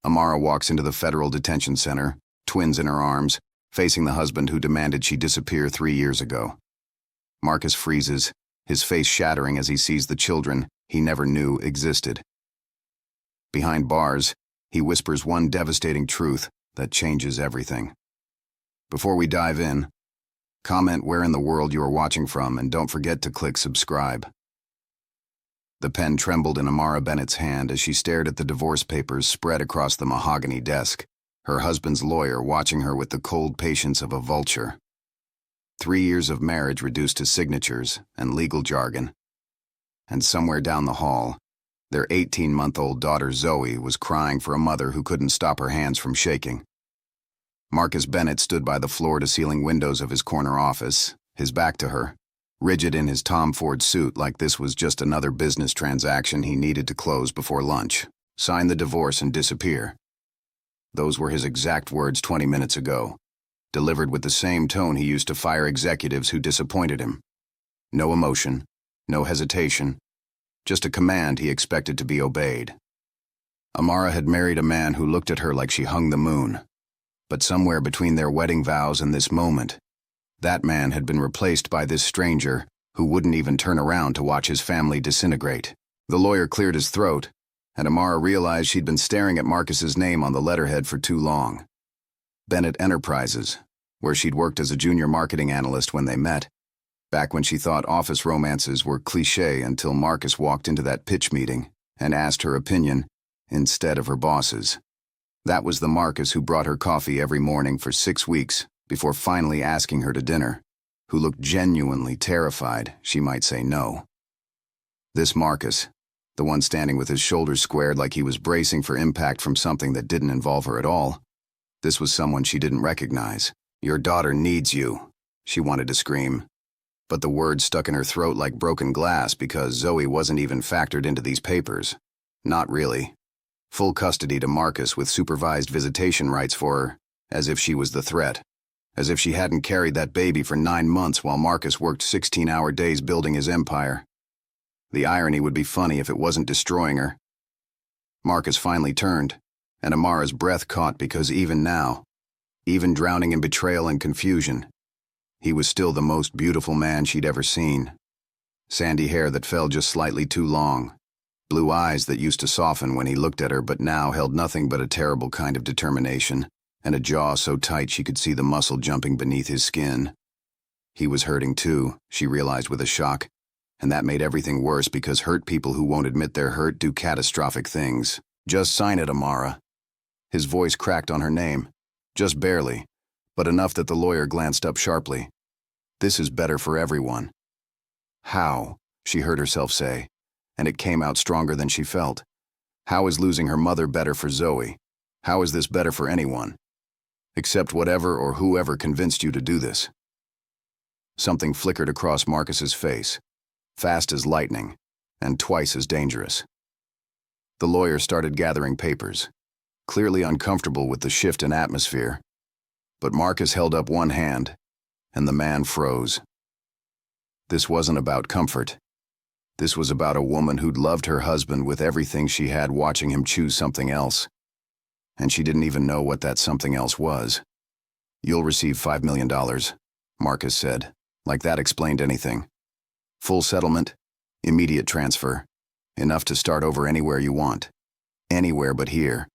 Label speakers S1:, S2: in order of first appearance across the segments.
S1: Amara walks into the federal detention center, twins in her arms, facing the husband who demanded she disappear 3 years ago. Marcus freezes, his face shattering as he sees the children he never knew existed. Behind bars, he whispers one devastating truth that changes everything. Before we dive in, comment where in the world you are watching from and don't forget to click subscribe. The pen trembled in Amara Bennett's hand as she stared at the divorce papers spread across the mahogany desk, her husband's lawyer watching her with the cold patience of a vulture. 3 years of marriage reduced to signatures and legal jargon. And somewhere down the hall, their 18-month-old daughter Zoe was crying for a mother who couldn't stop her hands from shaking. Marcus Bennett stood by the floor-to-ceiling windows of his corner office, his back to her, rigid in his Tom Ford suit like this was just another business transaction he needed to close before lunch, sign the divorce and disappear. Those were his exact words 20 minutes ago, delivered with the same tone he used to fire executives who disappointed him. No emotion, no hesitation, just a command he expected to be obeyed. Amara had married a man who looked at her like she hung the moon, but somewhere between their wedding vows and this moment, that man had been replaced by this stranger who wouldn't even turn around to watch his family disintegrate. The lawyer cleared his throat, and Amara realized she'd been staring at Marcus's name on the letterhead for too long. Bennett Enterprises, where she'd worked as a junior marketing analyst when they met, back when she thought office romances were cliché until Marcus walked into that pitch meeting and asked her opinion instead of her boss's. That was the Marcus who brought her coffee every morning for 6 weeks before finally asking her to dinner, who looked genuinely terrified she might say no. This Marcus, the one standing with his shoulders squared like he was bracing for impact from something that didn't involve her at all, this was someone she didn't recognize. "Your daughter needs you," she wanted to scream, but the words stuck in her throat like broken glass because Zoe wasn't even factored into these papers. Not really. Full custody to Marcus with supervised visitation rights for her, as if she was the threat. As if she hadn't carried that baby for 9 months while Marcus worked 16-hour days building his empire. The irony would be funny if it wasn't destroying her. Marcus finally turned, and Amara's breath caught because even now, even drowning in betrayal and confusion, he was still the most beautiful man she'd ever seen. Sandy hair that fell just slightly too long, blue eyes that used to soften when he looked at her but now held nothing but a terrible kind of determination, and a jaw so tight she could see the muscle jumping beneath his skin. He was hurting too, she realized with a shock, and that made everything worse because hurt people who won't admit they're hurt do catastrophic things. "Just sign it, Amara." His voice cracked on her name, just barely, but enough that the lawyer glanced up sharply. "This is better for everyone." "How?" she heard herself say, and it came out stronger than she felt. "How is losing her mother better for Zoe? How is this better for anyone? Except whatever or whoever convinced you to do this." Something flickered across Marcus's face, fast as lightning, and twice as dangerous. The lawyer started gathering papers, clearly uncomfortable with the shift in atmosphere, but Marcus held up one hand, and the man froze. This wasn't about comfort. This was about a woman who'd loved her husband with everything she had watching him choose something else. And she didn't even know what that something else was. "You'll receive $5 million, Marcus said, like that explained anything. "Full settlement, immediate transfer, enough to start over anywhere you want. Anywhere but here.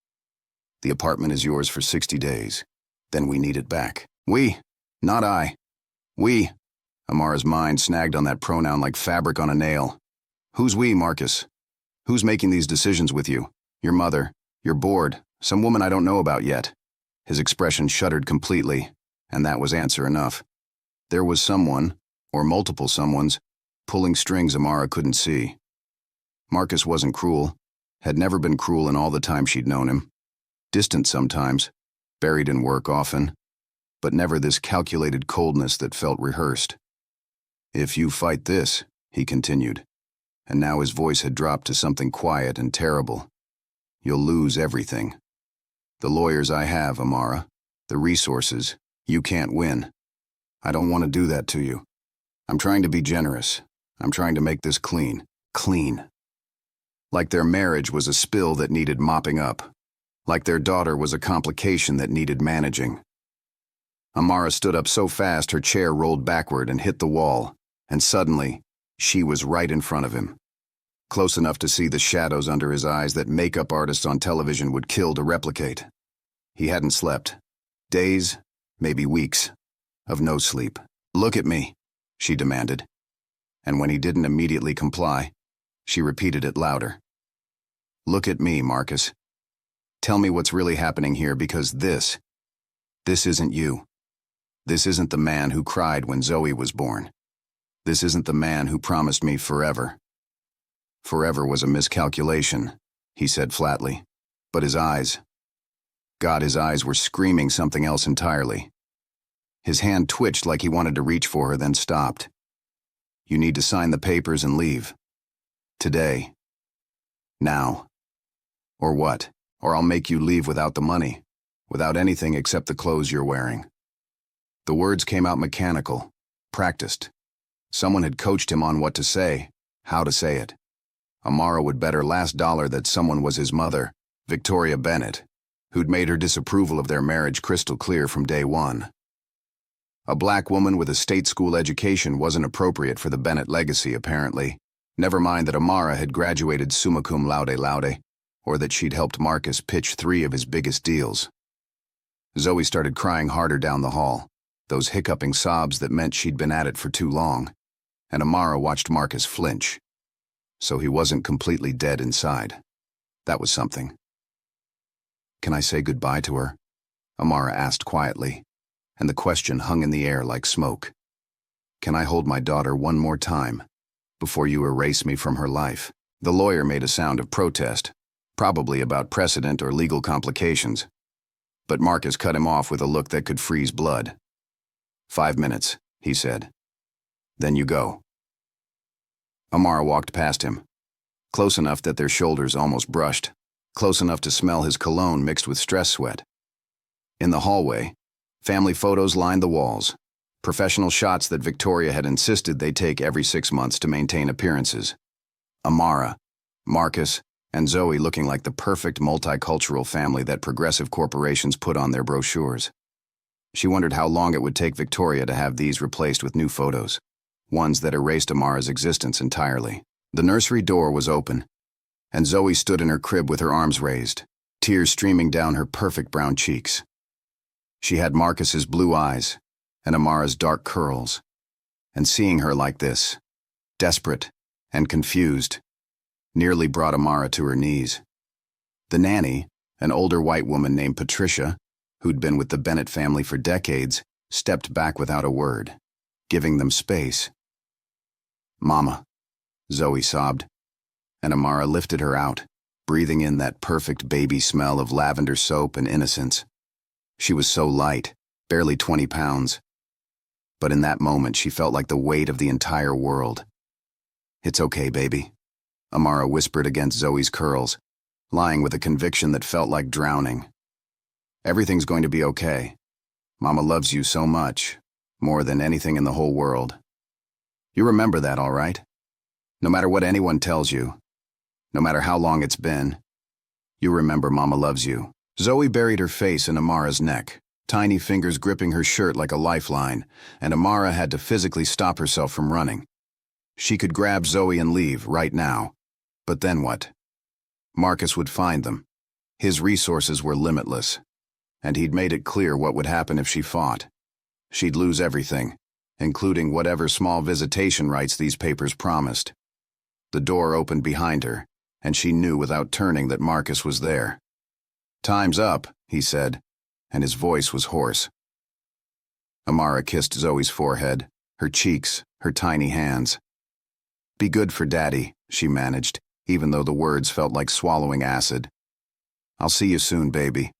S1: The apartment is yours for 60 days. Then we need it back." "We, not I. We." Amara's mind snagged on that pronoun like fabric on a nail. "Who's we, Marcus? Who's making these decisions with you? Your mother, your board, some woman I don't know about yet." His expression shuddered completely, and that was answer enough. There was someone, or multiple someones, pulling strings Amara couldn't see. Marcus wasn't cruel, had never been cruel in all the time she'd known him. Distant sometimes, buried in work often, but never this calculated coldness that felt rehearsed. "If you fight this," he continued, and now his voice had dropped to something quiet and terrible, "you'll lose everything. The lawyers I have, Amara, the resources, you can't win. I don't want to do that to you. I'm trying to be generous. I'm trying to make this clean. Clean." Like their marriage was a spill that needed mopping up. like their daughter was a complication that needed managing. Amara stood up so fast her chair rolled backward and hit the wall, and suddenly, she was right in front of him. Close enough to see the shadows under his eyes that makeup artists on television would kill to replicate. He hadn't slept. Days, maybe weeks, of no sleep. "Look at me," she demanded. And when he didn't immediately comply, she repeated it louder. "Look at me, Marcus. Tell me what's really happening here, because this isn't you. This isn't the man who cried when Zoe was born. This isn't the man who promised me forever." Forever was a miscalculation, he said flatly. But his eyes, God, his eyes were screaming something else entirely. His hand twitched like he wanted to reach for her, then stopped. "You need to sign the papers and leave. Today. Now. Or what? Or I'll make you leave without the money, without anything except the clothes you're wearing." The words came out mechanical, practiced. Someone had coached him on what to say, how to say it. Amara would bet her last dollar that someone was his mother, Victoria Bennett, who'd made her disapproval of their marriage crystal clear from day one. A black woman with a state school education wasn't appropriate for the Bennett legacy, apparently. Never mind that Amara had graduated summa cum laude, or that she'd helped Marcus pitch 3 of his biggest deals. Zoe started crying harder down the hall, those hiccuping sobs that meant she'd been at it for too long, and Amara watched Marcus flinch. So he wasn't completely dead inside. That was something. "Can I say goodbye to her?" Amara asked quietly, and the question hung in the air like smoke. "Can I hold my daughter one more time, before you erase me from her life?" The lawyer made a sound of protest, probably about precedent or legal complications. But Marcus cut him off with a look that could freeze blood. "5 minutes, he said. Then you go." Amara walked past him, close enough that their shoulders almost brushed, close enough to smell his cologne mixed with stress sweat. In the hallway, family photos lined the walls, professional shots that Victoria had insisted they take every 6 months to maintain appearances. Amara, Marcus, and Zoe looking like the perfect multicultural family that progressive corporations put on their brochures. She wondered how long it would take Victoria to have these replaced with new photos, ones that erased Amara's existence entirely. The nursery door was open, and Zoe stood in her crib with her arms raised, tears streaming down her perfect brown cheeks. She had Marcus's blue eyes and Amara's dark curls, and seeing her like this, desperate and confused, nearly brought Amara to her knees. The nanny, an older white woman named Patricia, who'd been with the Bennett family for decades, stepped back without a word, giving them space. "Mama," Zoe sobbed, and Amara lifted her out, breathing in that perfect baby smell of lavender soap and innocence. She was so light, barely 20 pounds. But in that moment, she felt like the weight of the entire world. "It's okay, baby," Amara whispered against Zoe's curls, lying with a conviction that felt like drowning. "Everything's going to be okay. Mama loves you so much, more than anything in the whole world. You remember that, all right? No matter what anyone tells you, no matter how long it's been, you remember Mama loves you." Zoe buried her face in Amara's neck, tiny fingers gripping her shirt like a lifeline, and Amara had to physically stop herself from running. She could grab Zoe and leave right now. But then what? Marcus would find them. His resources were limitless, and he'd made it clear what would happen if she fought. She'd lose everything, including whatever small visitation rights these papers promised. The door opened behind her, and she knew without turning that Marcus was there. "Time's up," he said, and his voice was hoarse. Amara kissed Zoe's forehead, her cheeks, her tiny hands. "Be good for Daddy," she managed, even though the words felt like swallowing acid. "I'll see you soon, baby.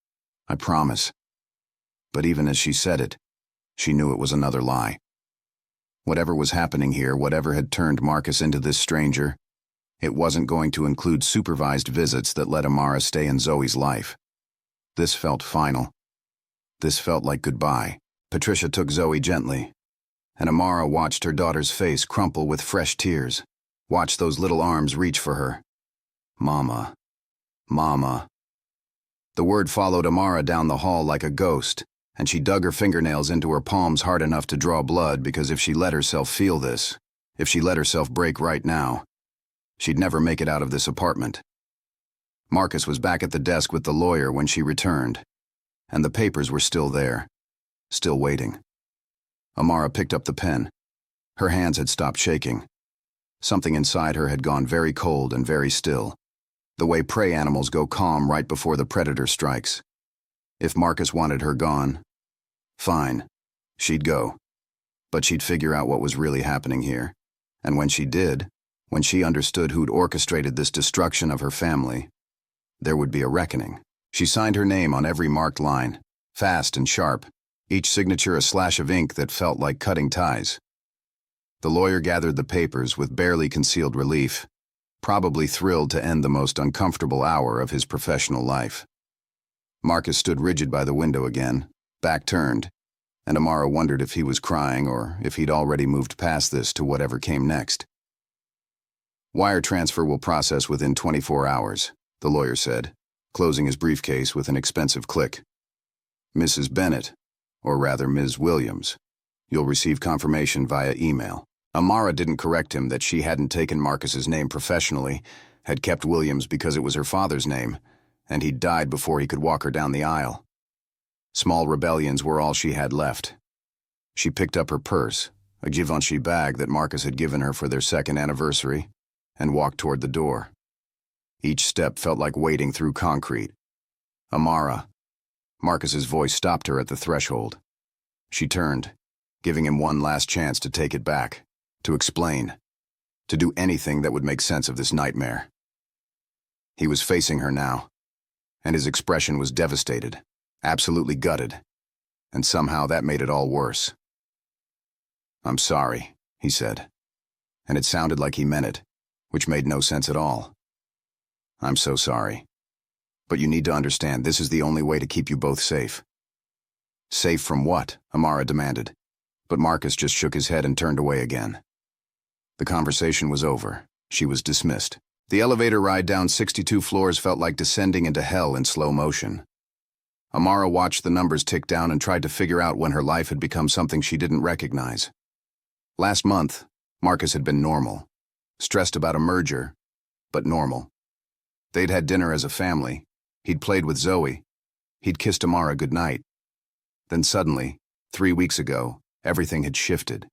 S1: I promise." But even as she said it, she knew it was another lie. Whatever was happening here, whatever had turned Marcus into this stranger, it wasn't going to include supervised visits that let Amara stay in Zoe's life. This felt final. This felt like goodbye. Patricia took Zoe gently, and Amara watched her daughter's face crumple with fresh tears, watched those little arms reach for her. "Mama, Mama." The word followed Amara down the hall like a ghost, and she dug her fingernails into her palms hard enough to draw blood, because if she let herself feel this, if she let herself break right now, she'd never make it out of this apartment. Marcus was back at the desk with the lawyer when she returned, and the papers were still there, still waiting. Amara picked up the pen. Her hands had stopped shaking. Something inside her had gone very cold and very still, the way prey animals go calm right before the predator strikes. If Marcus wanted her gone, fine, she'd go. But she'd figure out what was really happening here, and when she did, when she understood who'd orchestrated this destruction of her family, there would be a reckoning. She signed her name on every marked line, fast and sharp, each signature a slash of ink that felt like cutting ties. The lawyer gathered the papers with barely concealed relief, probably thrilled to end the most uncomfortable hour of his professional life. Marcus stood rigid by the window again, back turned, and Amara wondered if he was crying or if he'd already moved past this to whatever came next. "Wire transfer will process within 24 hours, the lawyer said, closing his briefcase with an expensive click. "Mrs. Bennett, or rather Ms. Williams, you'll receive confirmation via email." Amara didn't correct him that she hadn't taken Marcus's name professionally, had kept Williams because it was her father's name, and he'd died before he could walk her down the aisle. Small rebellions were all she had left. She picked up her purse, a Givenchy bag that Marcus had given her for their second anniversary, and walked toward the door. Each step felt like wading through concrete. "Amara." Marcus's voice stopped her at the threshold. She turned, giving him one last chance to take it back, to explain, to do anything that would make sense of this nightmare. He was facing her now, and his expression was devastated, absolutely gutted, and somehow that made it all worse. "I'm sorry," he said, and it sounded like he meant it, which made no sense at all. "I'm so sorry. But you need to understand, this is the only way to keep you both safe." "Safe from what?" Amara demanded, but Marcus just shook his head and turned away again. The conversation was over. She was dismissed. The elevator ride down 62 floors felt like descending into hell in slow motion. Amara watched the numbers tick down and tried to figure out when her life had become something she didn't recognize. Last month, Marcus had been normal, stressed about a merger, but normal. They'd had dinner as a family. He'd played with Zoe. He'd kissed Amara goodnight. Then suddenly, 3 weeks ago, everything had shifted.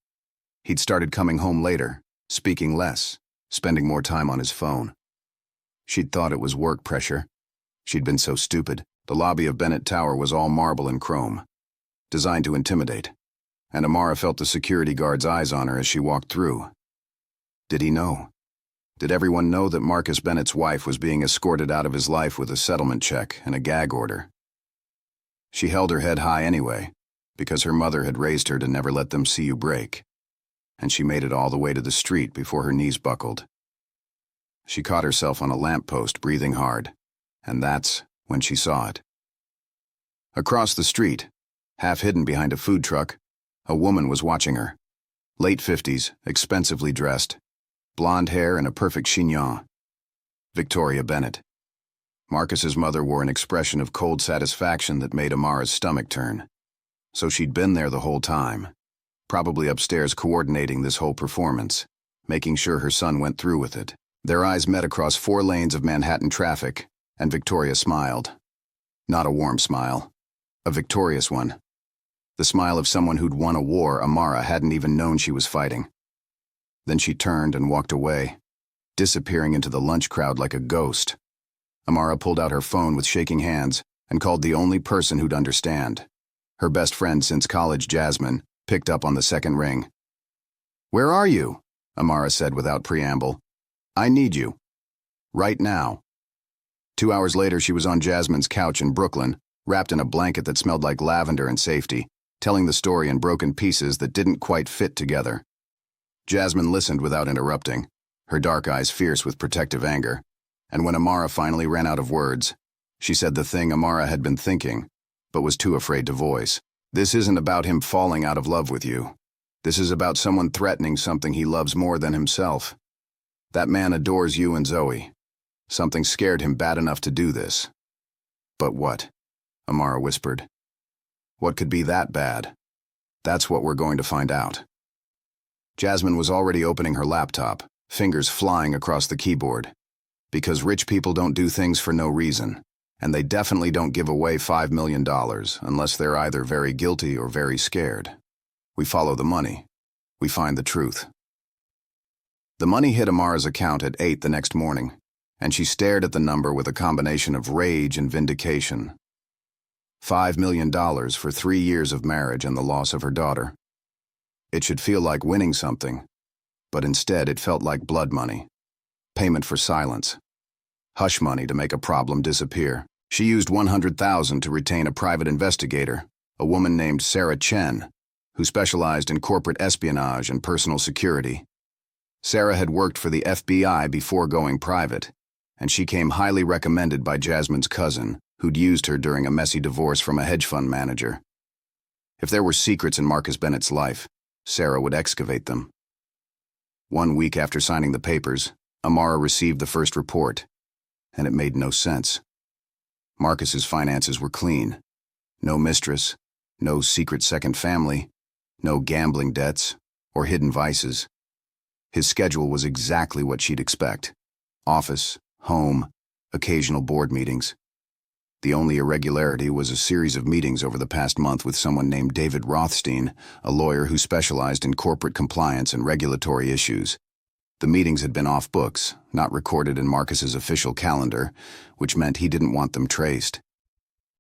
S1: He'd started coming home later, speaking less, spending more time on his phone. She'd thought it was work pressure. She'd been so stupid. The lobby of Bennett Tower was all marble and chrome, designed to intimidate, and Amara felt the security guard's eyes on her as she walked through. Did he know? Did everyone know that Marcus Bennett's wife was being escorted out of his life with a settlement check and a gag order? She held her head high anyway, because her mother had raised her to never let them see you break, and she made it all the way to the street before her knees buckled. She caught herself on a lamppost, breathing hard, and that's when she saw it. Across the street, half hidden behind a food truck, a woman was watching her. Late 50s, expensively dressed, blonde hair and a perfect chignon. Victoria Bennett. Marcus's mother wore an expression of cold satisfaction that made Amara's stomach turn. So she'd been there the whole time, probably upstairs coordinating this whole performance, making sure her son went through with it. Their eyes met across 4 lanes of Manhattan traffic, and Victoria smiled. Not a warm smile, a victorious one. The smile of someone who'd won a war Amara hadn't even known she was fighting. Then she turned and walked away, disappearing into the lunch crowd like a ghost. Amara pulled out her phone with shaking hands and called the only person who'd understand. Her best friend since college, Jasmine, picked up on the second ring. "Where are you?" Amara said without preamble. "I need you. Right now." 2 hours later, she was on Jasmine's couch in Brooklyn, wrapped in a blanket that smelled like lavender and safety, telling the story in broken pieces that didn't quite fit together. Jasmine listened without interrupting, her dark eyes fierce with protective anger, and when Amara finally ran out of words, she said the thing Amara had been thinking, but was too afraid to voice. "This isn't about him falling out of love with you. This is about someone threatening something he loves more than himself. That man adores you and Zoe. Something scared him bad enough to do this." But what? Amara whispered. What could be that bad? That's what we're going to find out. Jasmine was already opening her laptop, fingers flying across the keyboard. Because rich people don't do things for no reason, and they definitely don't give away $5 million unless they're either very guilty or very scared. We follow the money. We find the truth. The money hit Amara's account at 8 the next morning, and she stared at the number with a combination of rage and vindication. $5 million for 3 years of marriage and the loss of her daughter. It should feel like winning something, but instead it felt like blood money. Payment for silence. Hush money to make a problem disappear. She used $100,000 to retain a private investigator, a woman named Sarah Chen, who specialized in corporate espionage and personal security. Sarah had worked for the FBI before going private, and she came highly recommended by Jasmine's cousin, who'd used her during a messy divorce from a hedge fund manager. If there were secrets in Marcus Bennett's life, Sarah would excavate them. 1 week after signing the papers, Amara received the first report, and it made no sense. Marcus's finances were clean. No mistress, no secret second family, no gambling debts or hidden vices. His schedule was exactly what she'd expect. Office, home, occasional board meetings. The only irregularity was a series of meetings over the past month with someone named David Rothstein, a lawyer who specialized in corporate compliance and regulatory issues. The meetings had been off books, not recorded in Marcus's official calendar, which meant he didn't want them traced.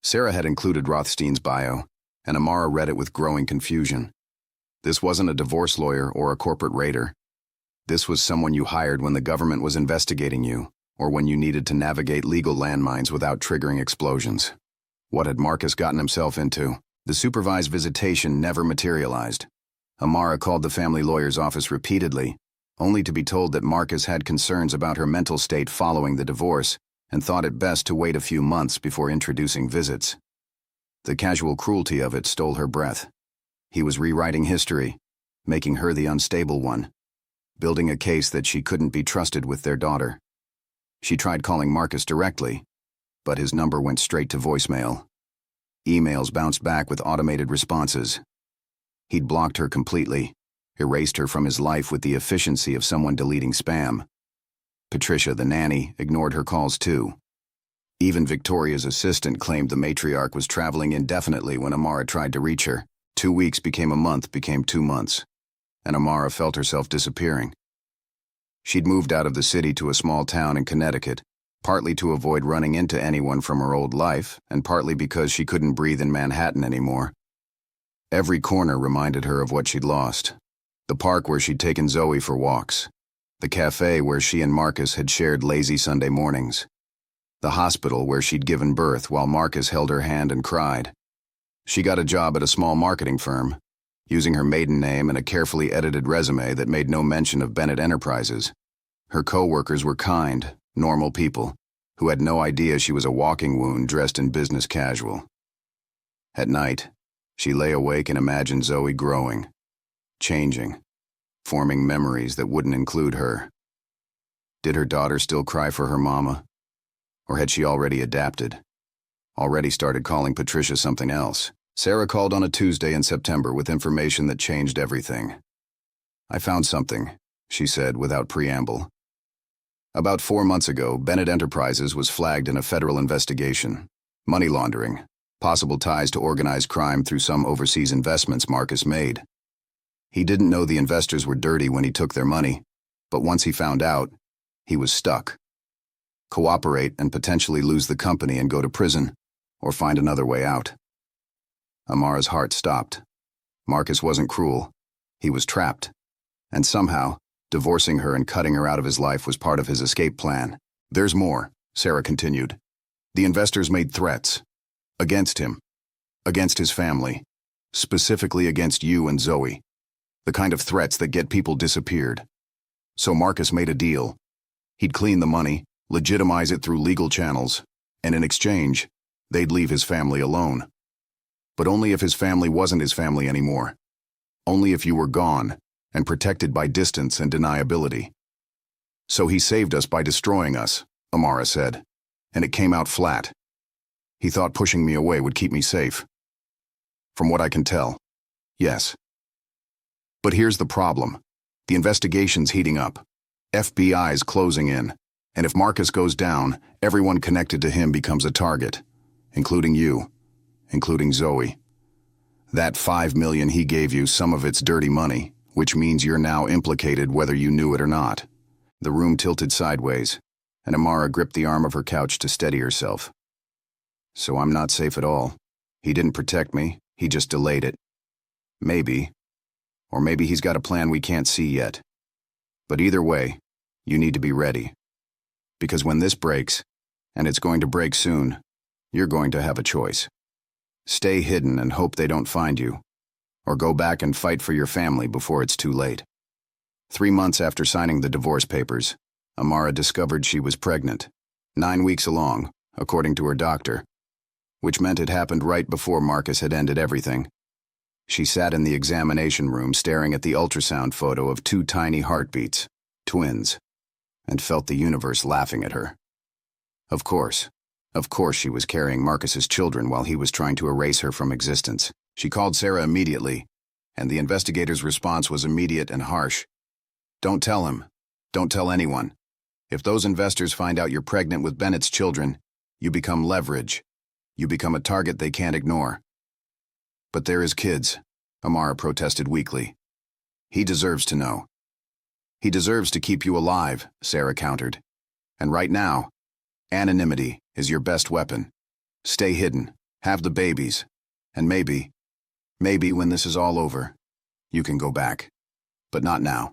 S1: Sarah had included Rothstein's bio, and Amara read it with growing confusion. This wasn't a divorce lawyer or a corporate raider. This was someone you hired when the government was investigating you, or when you needed to navigate legal landmines without triggering explosions. What had Marcus gotten himself into? The supervised visitation never materialized. Amara called the family lawyer's office repeatedly, only to be told that Marcus had concerns about her mental state following the divorce and thought it best to wait a few months before introducing visits. The casual cruelty of it stole her breath. He was rewriting history, making her the unstable one, building a case that she couldn't be trusted with their daughter. She tried calling Marcus directly, but his number went straight to voicemail. Emails bounced back with automated responses. He'd blocked her completely, erased her from his life with the efficiency of someone deleting spam. Patricia, the nanny, ignored her calls too. Even Victoria's assistant claimed the matriarch was traveling indefinitely when Amara tried to reach her. 2 weeks became a month, became 2 months, and Amara felt herself disappearing. She'd moved out of the city to a small town in Connecticut, partly to avoid running into anyone from her old life, and partly because she couldn't breathe in Manhattan anymore. Every corner reminded her of what she'd lost. The park where she'd taken Zoe for walks. The cafe where she and Marcus had shared lazy Sunday mornings. The hospital where she'd given birth while Marcus held her hand and cried. She got a job at a small marketing firm, using her maiden name and a carefully edited resume that made no mention of Bennett Enterprises. Her co-workers were kind, normal people, who had no idea she was a walking wound dressed in business casual. At night, she lay awake and imagined Zoe growing, changing, forming memories that wouldn't include her. Did her daughter still cry for her mama? Or had she already adapted? Already started calling Patricia something else? Sarah called on a Tuesday in September with information that changed everything. I found something, she said without preamble. About 4 months ago, Bennett Enterprises was flagged in a federal investigation. Money laundering, possible ties to organized crime through some overseas investments Marcus made. He didn't know the investors were dirty when he took their money, but once he found out, he was stuck. Cooperate and potentially lose the company and go to prison, or find another way out. Amara's heart stopped. Marcus wasn't cruel. He was trapped. And somehow, divorcing her and cutting her out of his life was part of his escape plan. There's more, Sarah continued. The investors made threats. Against him. Against his family. Specifically against you and Zoe. The kind of threats that get people disappeared. So Marcus made a deal. He'd clean the money, legitimize it through legal channels, and in exchange, they'd leave his family alone. But only if his family wasn't his family anymore. Only if you were gone, and protected by distance and deniability. So he saved us by destroying us, Amara said, and it came out flat. He thought pushing me away would keep me safe. From what I can tell, yes. But here's the problem. The investigation's heating up. FBI's closing in. And if Marcus goes down, everyone connected to him becomes a target. Including you. Including Zoe. That $5 million he gave you, some of it's dirty money, which means you're now implicated whether you knew it or not. The room tilted sideways, and Amara gripped the arm of her couch to steady herself. So I'm not safe at all. He didn't protect me, he just delayed it. Maybe. Or maybe he's got a plan we can't see yet. But either way, you need to be ready. Because when this breaks, and it's going to break soon, you're going to have a choice. Stay hidden and hope they don't find you, or go back and fight for your family before it's too late. 3 months after signing the divorce papers, Amara discovered she was pregnant, 9 weeks along, according to her doctor, which meant it happened right before Marcus had ended everything. She sat in the examination room staring at the ultrasound photo of 2 tiny heartbeats, twins, and felt the universe laughing at her. Of course she was carrying Marcus's children while he was trying to erase her from existence. She called Sarah immediately, and the investigator's response was immediate and harsh. Don't tell him. Don't tell anyone. If those investors find out you're pregnant with Bennett's children, you become leverage. You become a target they can't ignore. But they're his kids, Amara protested weakly. He deserves to know. He deserves to keep you alive, Sarah countered. And right now, anonymity is your best weapon. Stay hidden, have the babies, and maybe when this is all over, you can go back. But not now.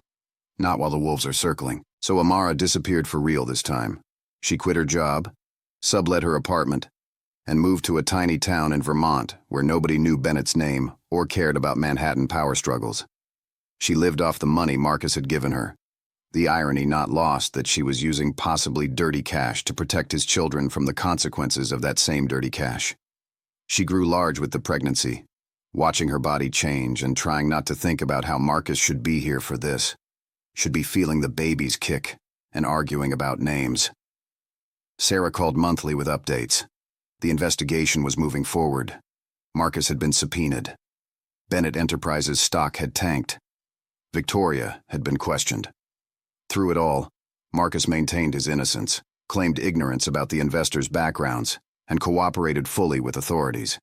S1: Not while the wolves are circling. So Amara disappeared for real this time. She quit her job, sublet her apartment, and moved to a tiny town in Vermont where nobody knew Bennett's name or cared about Manhattan power struggles. She lived off the money Marcus had given her. The irony not lost that she was using possibly dirty cash to protect his children from the consequences of that same dirty cash. She grew large with the pregnancy, watching her body change and trying not to think about how Marcus should be here for this, should be feeling the baby's kick and arguing about names. Sarah called monthly with updates. The investigation was moving forward. Marcus had been subpoenaed. Bennett Enterprises' stock had tanked. Victoria had been questioned. Through it all, Marcus maintained his innocence, claimed ignorance about the investors' backgrounds, and cooperated fully with authorities.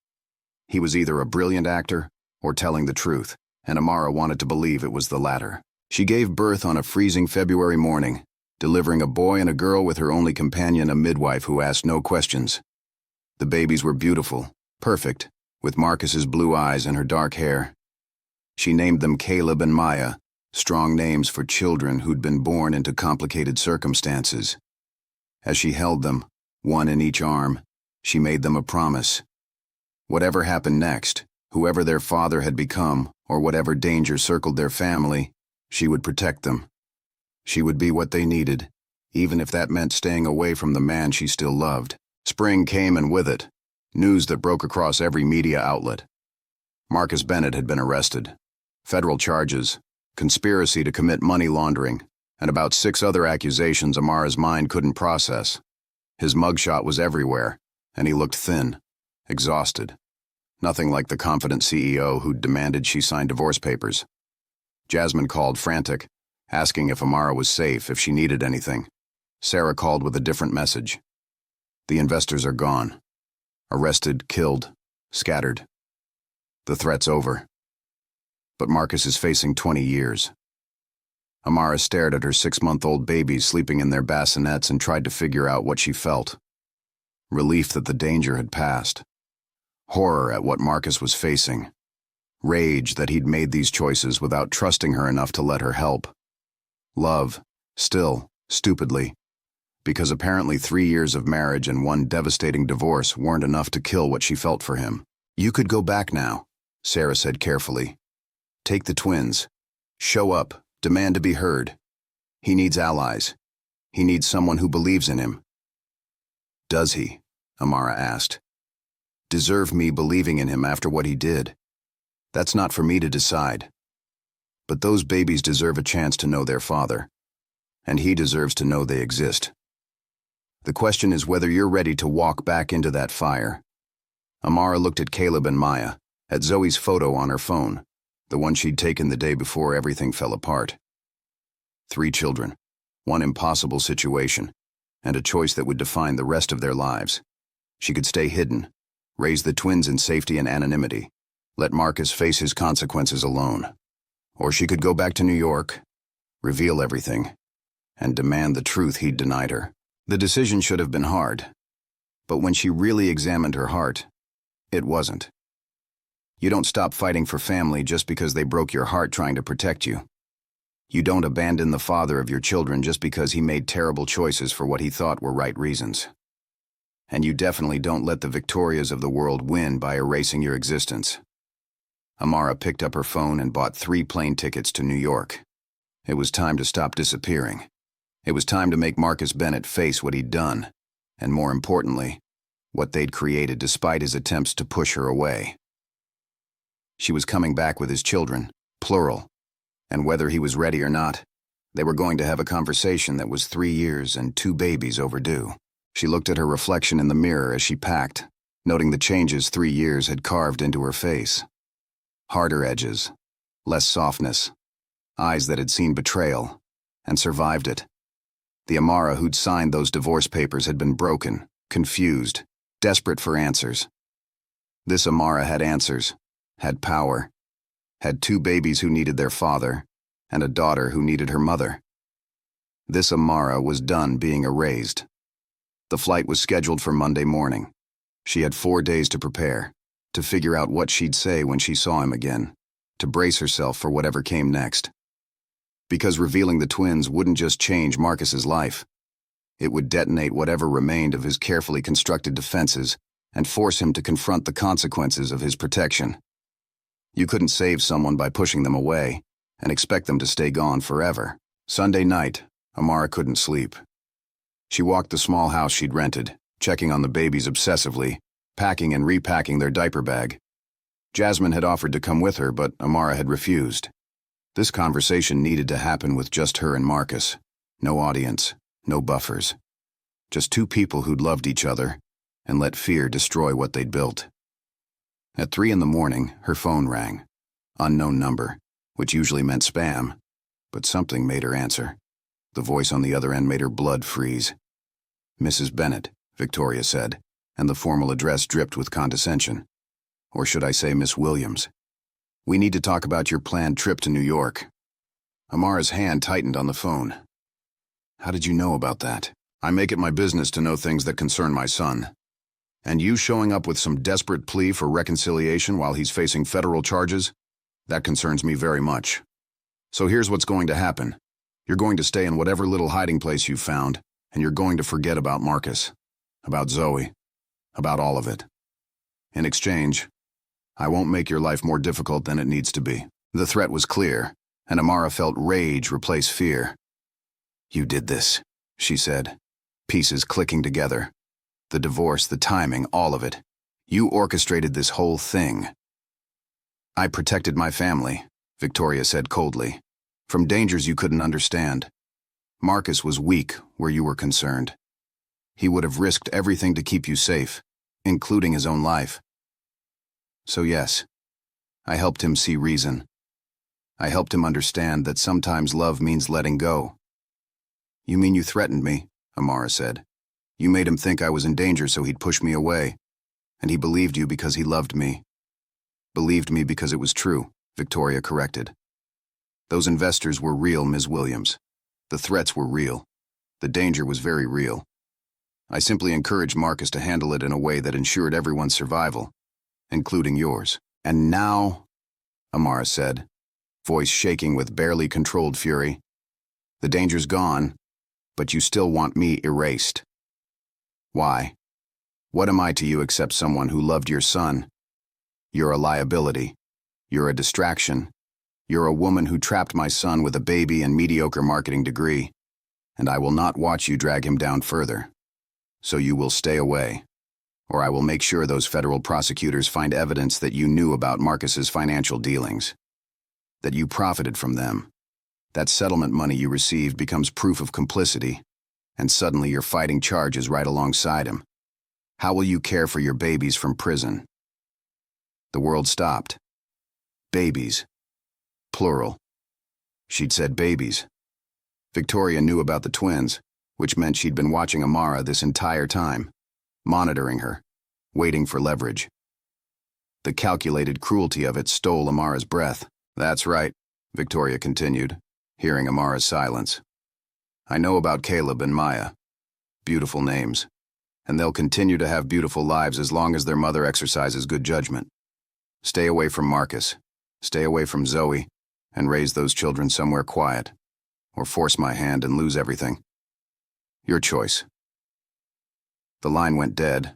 S1: He was either a brilliant actor or telling the truth, and Amara wanted to believe it was the latter. She gave birth on a freezing February morning, delivering a boy and a girl with her only companion, a midwife who asked no questions. The babies were beautiful, perfect, with Marcus's blue eyes and her dark hair. She named them Caleb and Maya, strong names for children who'd been born into complicated circumstances. As she held them, one in each arm, she made them a promise. Whatever happened next, whoever their father had become, or whatever danger circled their family, she would protect them. She would be what they needed, even if that meant staying away from the man she still loved. Spring came, and with it, news that broke across every media outlet. Marcus Bennett had been arrested. Federal charges, conspiracy to commit money laundering, and about 6 other accusations Amara's mind couldn't process. His mugshot was everywhere, and he looked thin, exhausted. Nothing like the confident CEO who'd demanded she sign divorce papers. Jasmine called, frantic, asking if Amara was safe, if she needed anything. Sarah called with a different message. The investors are gone. Arrested, killed, scattered. The threat's over. But Marcus is facing 20 years. Amara stared at her 6-month-old babies sleeping in their bassinets and tried to figure out what she felt. Relief that the danger had passed. Horror at what Marcus was facing. Rage that he'd made these choices without trusting her enough to let her help. Love, still, stupidly, because apparently 3 years of marriage and 1 devastating divorce weren't enough to kill what she felt for him. You could go back now, Sarah said carefully. Take the twins. Show up, demand to be heard. He needs allies. He needs someone who believes in him. Does he? Amara asked. Deserve me believing in him after what he did? That's not for me to decide. But those babies deserve a chance to know their father, and he deserves to know they exist. The question is whether you're ready to walk back into that fire, Amara looked at Caleb and Maya, at Zoe's photo on her phone, the one she'd taken the day before everything fell apart. 3 children, one impossible situation, and a choice that would define the rest of their lives. She could stay hidden, raise the twins in safety and anonymity, let Marcus face his consequences alone. Or she could go back to New York, reveal everything, and demand the truth he'd denied her. The decision should have been hard, but when she really examined her heart, it wasn't. You don't stop fighting for family just because they broke your heart trying to protect you. You don't abandon the father of your children just because he made terrible choices for what he thought were right reasons. And you definitely don't let the Victorias of the world win by erasing your existence. Amara picked up her phone and bought 3 plane tickets to New York. It was time to stop disappearing. It was time to make Marcus Bennett face what he'd done, and more importantly, what they'd created despite his attempts to push her away. She was coming back with his children, plural, and whether he was ready or not, they were going to have a conversation that was 3 years and 2 babies overdue. She looked at her reflection in the mirror as she packed, noting the changes 3 years had carved into her face. Harder edges, less softness, eyes that had seen betrayal, and survived it. The Amara who'd signed those divorce papers had been broken, confused, desperate for answers. This Amara had answers, had power, had 2 babies who needed their father, and a daughter who needed her mother. This Amara was done being erased. The flight was scheduled for Monday morning. She had 4 days to prepare, to figure out what she'd say when she saw him again, to brace herself for whatever came next. Because revealing the twins wouldn't just change Marcus's life. It would detonate whatever remained of his carefully constructed defenses and force him to confront the consequences of his protection. You couldn't save someone by pushing them away and expect them to stay gone forever. Sunday night, Amara couldn't sleep. She walked the small house she'd rented, checking on the babies obsessively, packing and repacking their diaper bag. Jasmine had offered to come with her, but Amara had refused. This conversation needed to happen with just her and Marcus. No audience, no buffers. Just 2 people who'd loved each other and let fear destroy what they'd built. At 3 in the morning, her phone rang. Unknown number, which usually meant spam, but something made her answer. The voice on the other end made her blood freeze. "Mrs. Bennett," Victoria said, and the formal address dripped with condescension. Or should I say Miss Williams? "We need to talk about your planned trip to New York." Amara's hand tightened on the phone. "How did you know about that?" "I make it my business to know things that concern my son. And you showing up with some desperate plea for reconciliation while he's facing federal charges? That concerns me very much. So here's what's going to happen. You're going to stay in whatever little hiding place you've found, and you're going to forget about Marcus, about Zoe, about all of it. In exchange, I won't make your life more difficult than it needs to be." The threat was clear, and Amara felt rage replace fear. "You did this," she said, pieces clicking together. The divorce, the timing, all of it. You orchestrated this whole thing. "I protected my family," Victoria said coldly, "from dangers you couldn't understand. Marcus was weak where you were concerned. He would have risked everything to keep you safe, including his own life. So yes, I helped him see reason. I helped him understand that sometimes love means letting go." "You mean you threatened me?" Amara said. "You made him think I was in danger so he'd push me away. And he believed you because he loved me." "Believed me because it was true," Victoria corrected. "Those investors were real, Ms. Williams. The threats were real. The danger was very real. I simply encouraged Marcus to handle it in a way that ensured everyone's survival, including yours." "And now," Amara said, voice shaking with barely controlled fury, "the danger's gone, but you still want me erased. Why? What am I to you except someone who loved your son? You're a liability. You're a distraction. You're a woman who trapped my son with a baby and mediocre marketing degree, and I will not watch you drag him down further. So you will stay away, or I will make sure those federal prosecutors find evidence that you knew about Marcus's financial dealings, that you profited from them. That settlement money you received becomes proof of complicity, and suddenly you're fighting charges right alongside him. How will you care for your babies from prison? The world stopped. Babies. Plural. She'd said babies. Victoria knew about the twins, which meant she'd been watching Amara this entire time, monitoring her, waiting for leverage. The calculated cruelty of it stole Amara's breath. That's right, Victoria continued, hearing Amara's silence. I know about Caleb and Maya. Beautiful names. And they'll continue to have beautiful lives as long as their mother exercises good judgment. Stay away from Marcus. Stay away from Zoe, and raise those children somewhere quiet, or force my hand and lose everything. Your choice. The line went dead,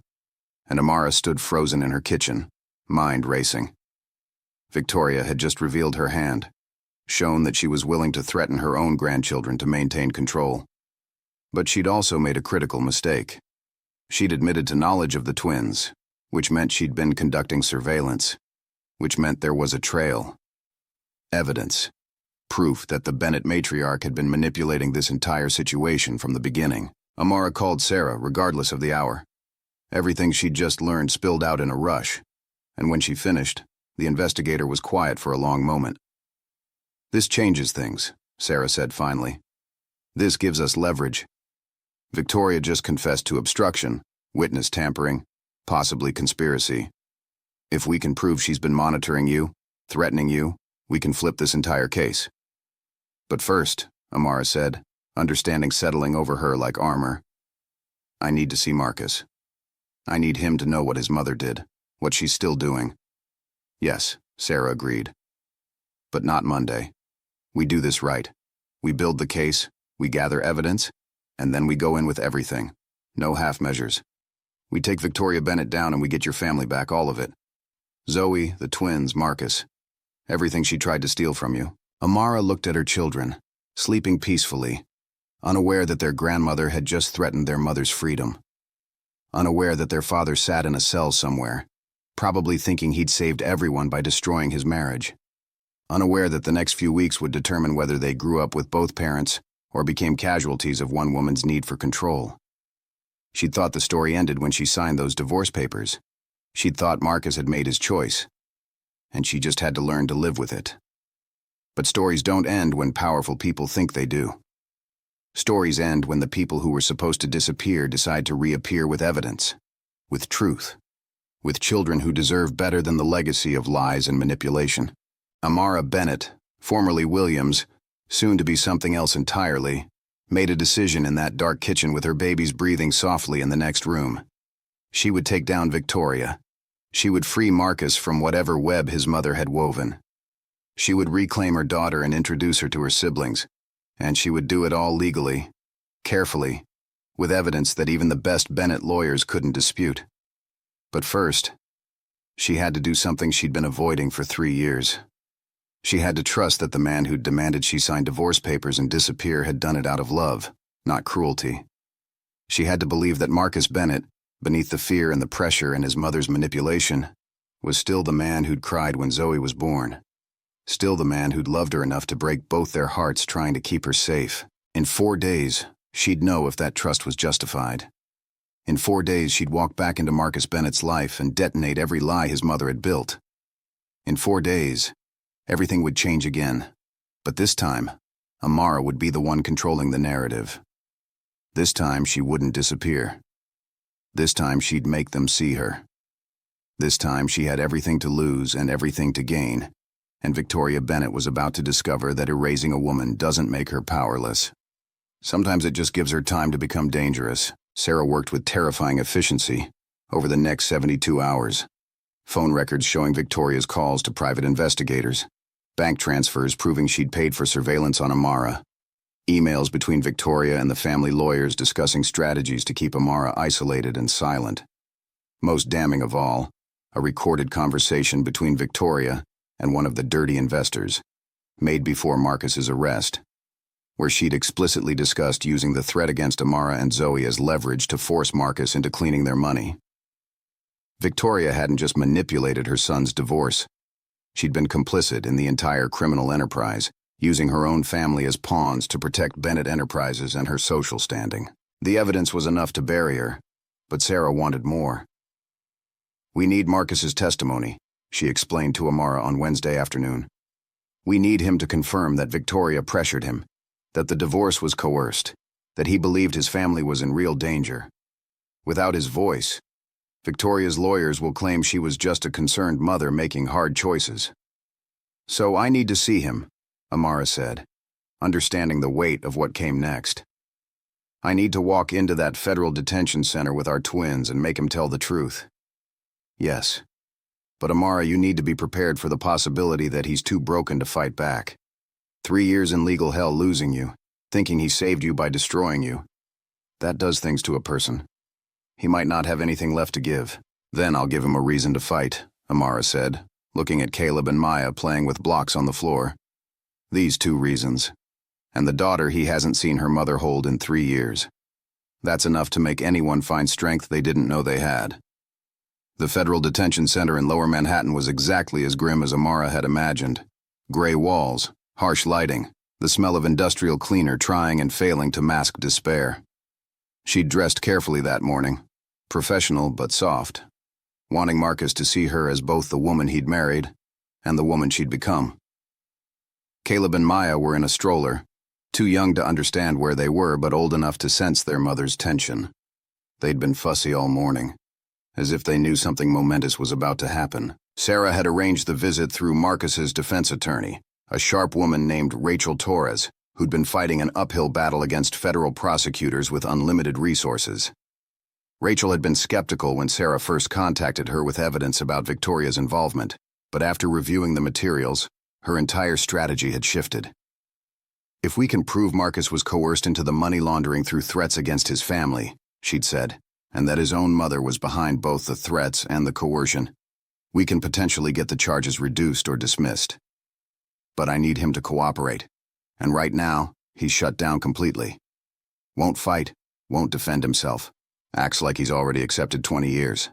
S1: and Amara stood frozen in her kitchen, mind racing. Victoria had just revealed her hand, shown that she was willing to threaten her own grandchildren to maintain control. But she'd also made a critical mistake. She'd admitted to knowledge of the twins, which meant she'd been conducting surveillance, which meant there was a trail. Evidence. Proof that the Bennett matriarch had been manipulating this entire situation from the beginning. Amara called Sarah, regardless of the hour. Everything she'd just learned spilled out in a rush, and when she finished, the investigator was quiet for a long moment. This changes things, Sarah said finally. This gives us leverage. Victoria just confessed to obstruction, witness tampering, possibly conspiracy. If we can prove she's been monitoring you, threatening you, we can flip this entire case. But first, Amara said, understanding settling over her like armor, I need to see Marcus. I need him to know what his mother did, what she's still doing. Yes, Sarah agreed. But not Monday. We do this right. We build the case, we gather evidence, and then we go in with everything. No half measures. We take Victoria Bennett down and we get your family back, all of it. Zoe, the twins, Marcus. Everything she tried to steal from you. Amara looked at her children, sleeping peacefully, unaware that their grandmother had just threatened their mother's freedom. Unaware that their father sat in a cell somewhere, probably thinking he'd saved everyone by destroying his marriage. Unaware that the next few weeks would determine whether they grew up with both parents or became casualties of one woman's need for control. She'd thought the story ended when she signed those divorce papers. She'd thought Marcus had made his choice, and she just had to learn to live with it. But stories don't end when powerful people think they do. Stories end when the people who were supposed to disappear decide to reappear with evidence, with truth, with children who deserve better than the legacy of lies and manipulation. Amara Bennett, formerly Williams, soon to be something else entirely, made a decision in that dark kitchen with her babies breathing softly in the next room. She would take down Victoria. She would free Marcus from whatever web his mother had woven. She would reclaim her daughter and introduce her to her siblings, and she would do it all legally, carefully, with evidence that even the best Bennett lawyers couldn't dispute. But first, she had to do something she'd been avoiding for 3 years. She had to trust that the man who'd demanded she sign divorce papers and disappear had done it out of love, not cruelty. She had to believe that Marcus Bennett, beneath the fear and the pressure and his mother's manipulation, was still the man who'd cried when Zoe was born. Still the man who'd loved her enough to break both their hearts trying to keep her safe. In 4 days, she'd know if that trust was justified. In 4 days, she'd walk back into Marcus Bennett's life and detonate every lie his mother had built. In 4 days, everything would change again. But this time, Amara would be the one controlling the narrative. This time, she wouldn't disappear. This time, she'd make them see her. This time, she had everything to lose and everything to gain, and Victoria Bennett was about to discover that erasing a woman doesn't make her powerless. Sometimes it just gives her time to become dangerous. Sarah worked with terrifying efficiency over the next 72 hours. Phone records showing Victoria's calls to private investigators, bank transfers proving she'd paid for surveillance on Amara, emails between Victoria and the family lawyers discussing strategies to keep Amara isolated and silent. Most damning of all, a recorded conversation between Victoria and one of the dirty investors, made before Marcus's arrest, where she'd explicitly discussed using the threat against Amara and Zoe as leverage to force Marcus into cleaning their money. Victoria hadn't just manipulated her son's divorce. She'd been complicit in the entire criminal enterprise, using her own family as pawns to protect Bennett Enterprises and her social standing. The evidence was enough to bury her, but Sarah wanted more. We need Marcus's testimony, she explained to Amara on Wednesday afternoon. "We need him to confirm that Victoria pressured him, that the divorce was coerced, that he believed his family was in real danger. Without his voice, Victoria's lawyers will claim she was just a concerned mother making hard choices." "So I need to see him," Amara said, understanding the weight of what came next. "I need to walk into that federal detention center with our twins and make him tell the truth." "Yes. But Amara, you need to be prepared for the possibility that he's too broken to fight back. 3 years in legal hell losing you, thinking he saved you by destroying you. That does things to a person. He might not have anything left to give. Then I'll give him a reason to fight," Amara said, looking at Caleb and Maya playing with blocks on the floor. "These 2 reasons. And the daughter he hasn't seen her mother hold in 3 years. That's enough to make anyone find strength they didn't know they had." The federal detention center in Lower Manhattan was exactly as grim as Amara had imagined. Gray walls, harsh lighting, the smell of industrial cleaner trying and failing to mask despair. She'd dressed carefully that morning, professional but soft, wanting Marcus to see her as both the woman he'd married and the woman she'd become. Caleb and Maya were in a stroller, too young to understand where they were but old enough to sense their mother's tension. They'd been fussy all morning, as if they knew something momentous was about to happen. Sarah had arranged the visit through Marcus's defense attorney, a sharp woman named Rachel Torres, who'd been fighting an uphill battle against federal prosecutors with unlimited resources. Rachel had been skeptical when Sarah first contacted her with evidence about Victoria's involvement, but after reviewing the materials, her entire strategy had shifted. "If we can prove Marcus was coerced into the money laundering through threats against his family," she'd said, "and that his own mother was behind both the threats and the coercion, we can potentially get the charges reduced or dismissed. But I need him to cooperate, and right now, he's shut down completely. Won't fight, won't defend himself, acts like he's already accepted 20 years.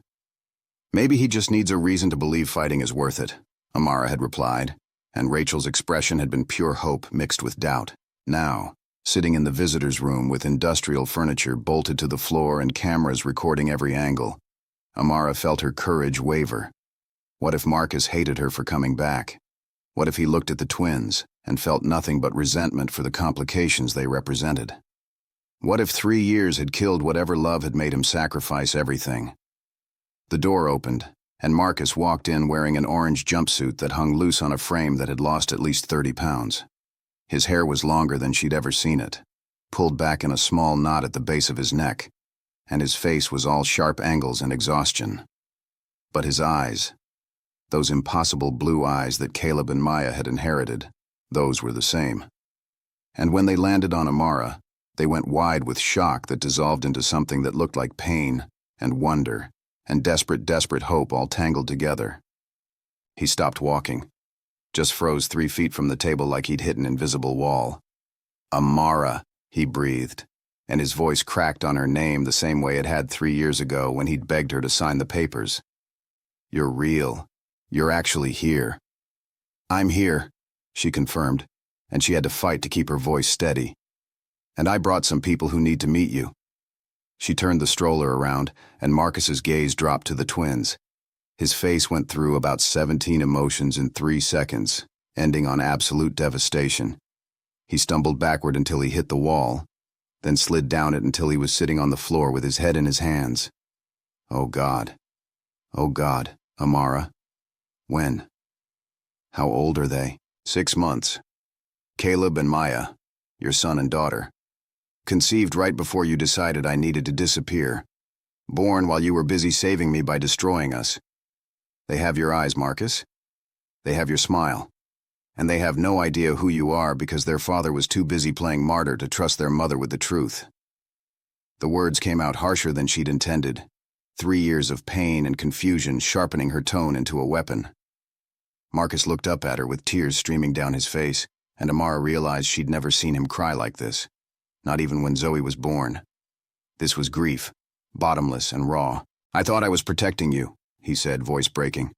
S1: Maybe he just needs a reason to believe fighting is worth it," Amara had replied, and Rachel's expression had been pure hope mixed with doubt. Now, sitting in the visitor's room with industrial furniture bolted to the floor and cameras recording every angle, Amara felt her courage waver. What if Marcus hated her for coming back? What if he looked at the twins and felt nothing but resentment for the complications they represented? What if 3 years had killed whatever love had made him sacrifice everything? The door opened, and Marcus walked in wearing an orange jumpsuit that hung loose on a frame that had lost at least 30 pounds. His hair was longer than she'd ever seen it, pulled back in a small knot at the base of his neck, and his face was all sharp angles and exhaustion. But his eyes, those impossible blue eyes that Caleb and Maya had inherited, those were the same. And when they landed on Amara, they went wide with shock that dissolved into something that looked like pain and wonder and desperate hope all tangled together. He stopped walking, just froze 3 feet from the table like he'd hit an invisible wall. "Amara," he breathed, and his voice cracked on her name the same way it had 3 years ago when he'd begged her to sign the papers. "You're real. You're actually here." "I'm here," she confirmed, and she had to fight to keep her voice steady. "And I brought some people who need to meet you." She turned the stroller around, and Marcus's gaze dropped to the twins. His face went through about 17 emotions in 3 seconds, ending on absolute devastation. He stumbled backward until he hit the wall, then slid down it until he was sitting on the floor with his head in his hands. Oh God, Amara. When? How old are they? 6 months. Caleb and Maya, your son and daughter. Conceived right before you decided I needed to disappear. Born while you were busy saving me by destroying us. They have your eyes, Marcus. They have your smile. And they have no idea who you are because their father was too busy playing martyr to trust their mother with the truth. The words came out harsher than she'd intended. 3 years of pain and confusion sharpening her tone into a weapon. Marcus looked up at her with tears streaming down his face, and Amara realized she'd never seen him cry like this, not even when Zoe was born. This was grief, bottomless and raw. "I thought I was protecting you," he said, voice breaking.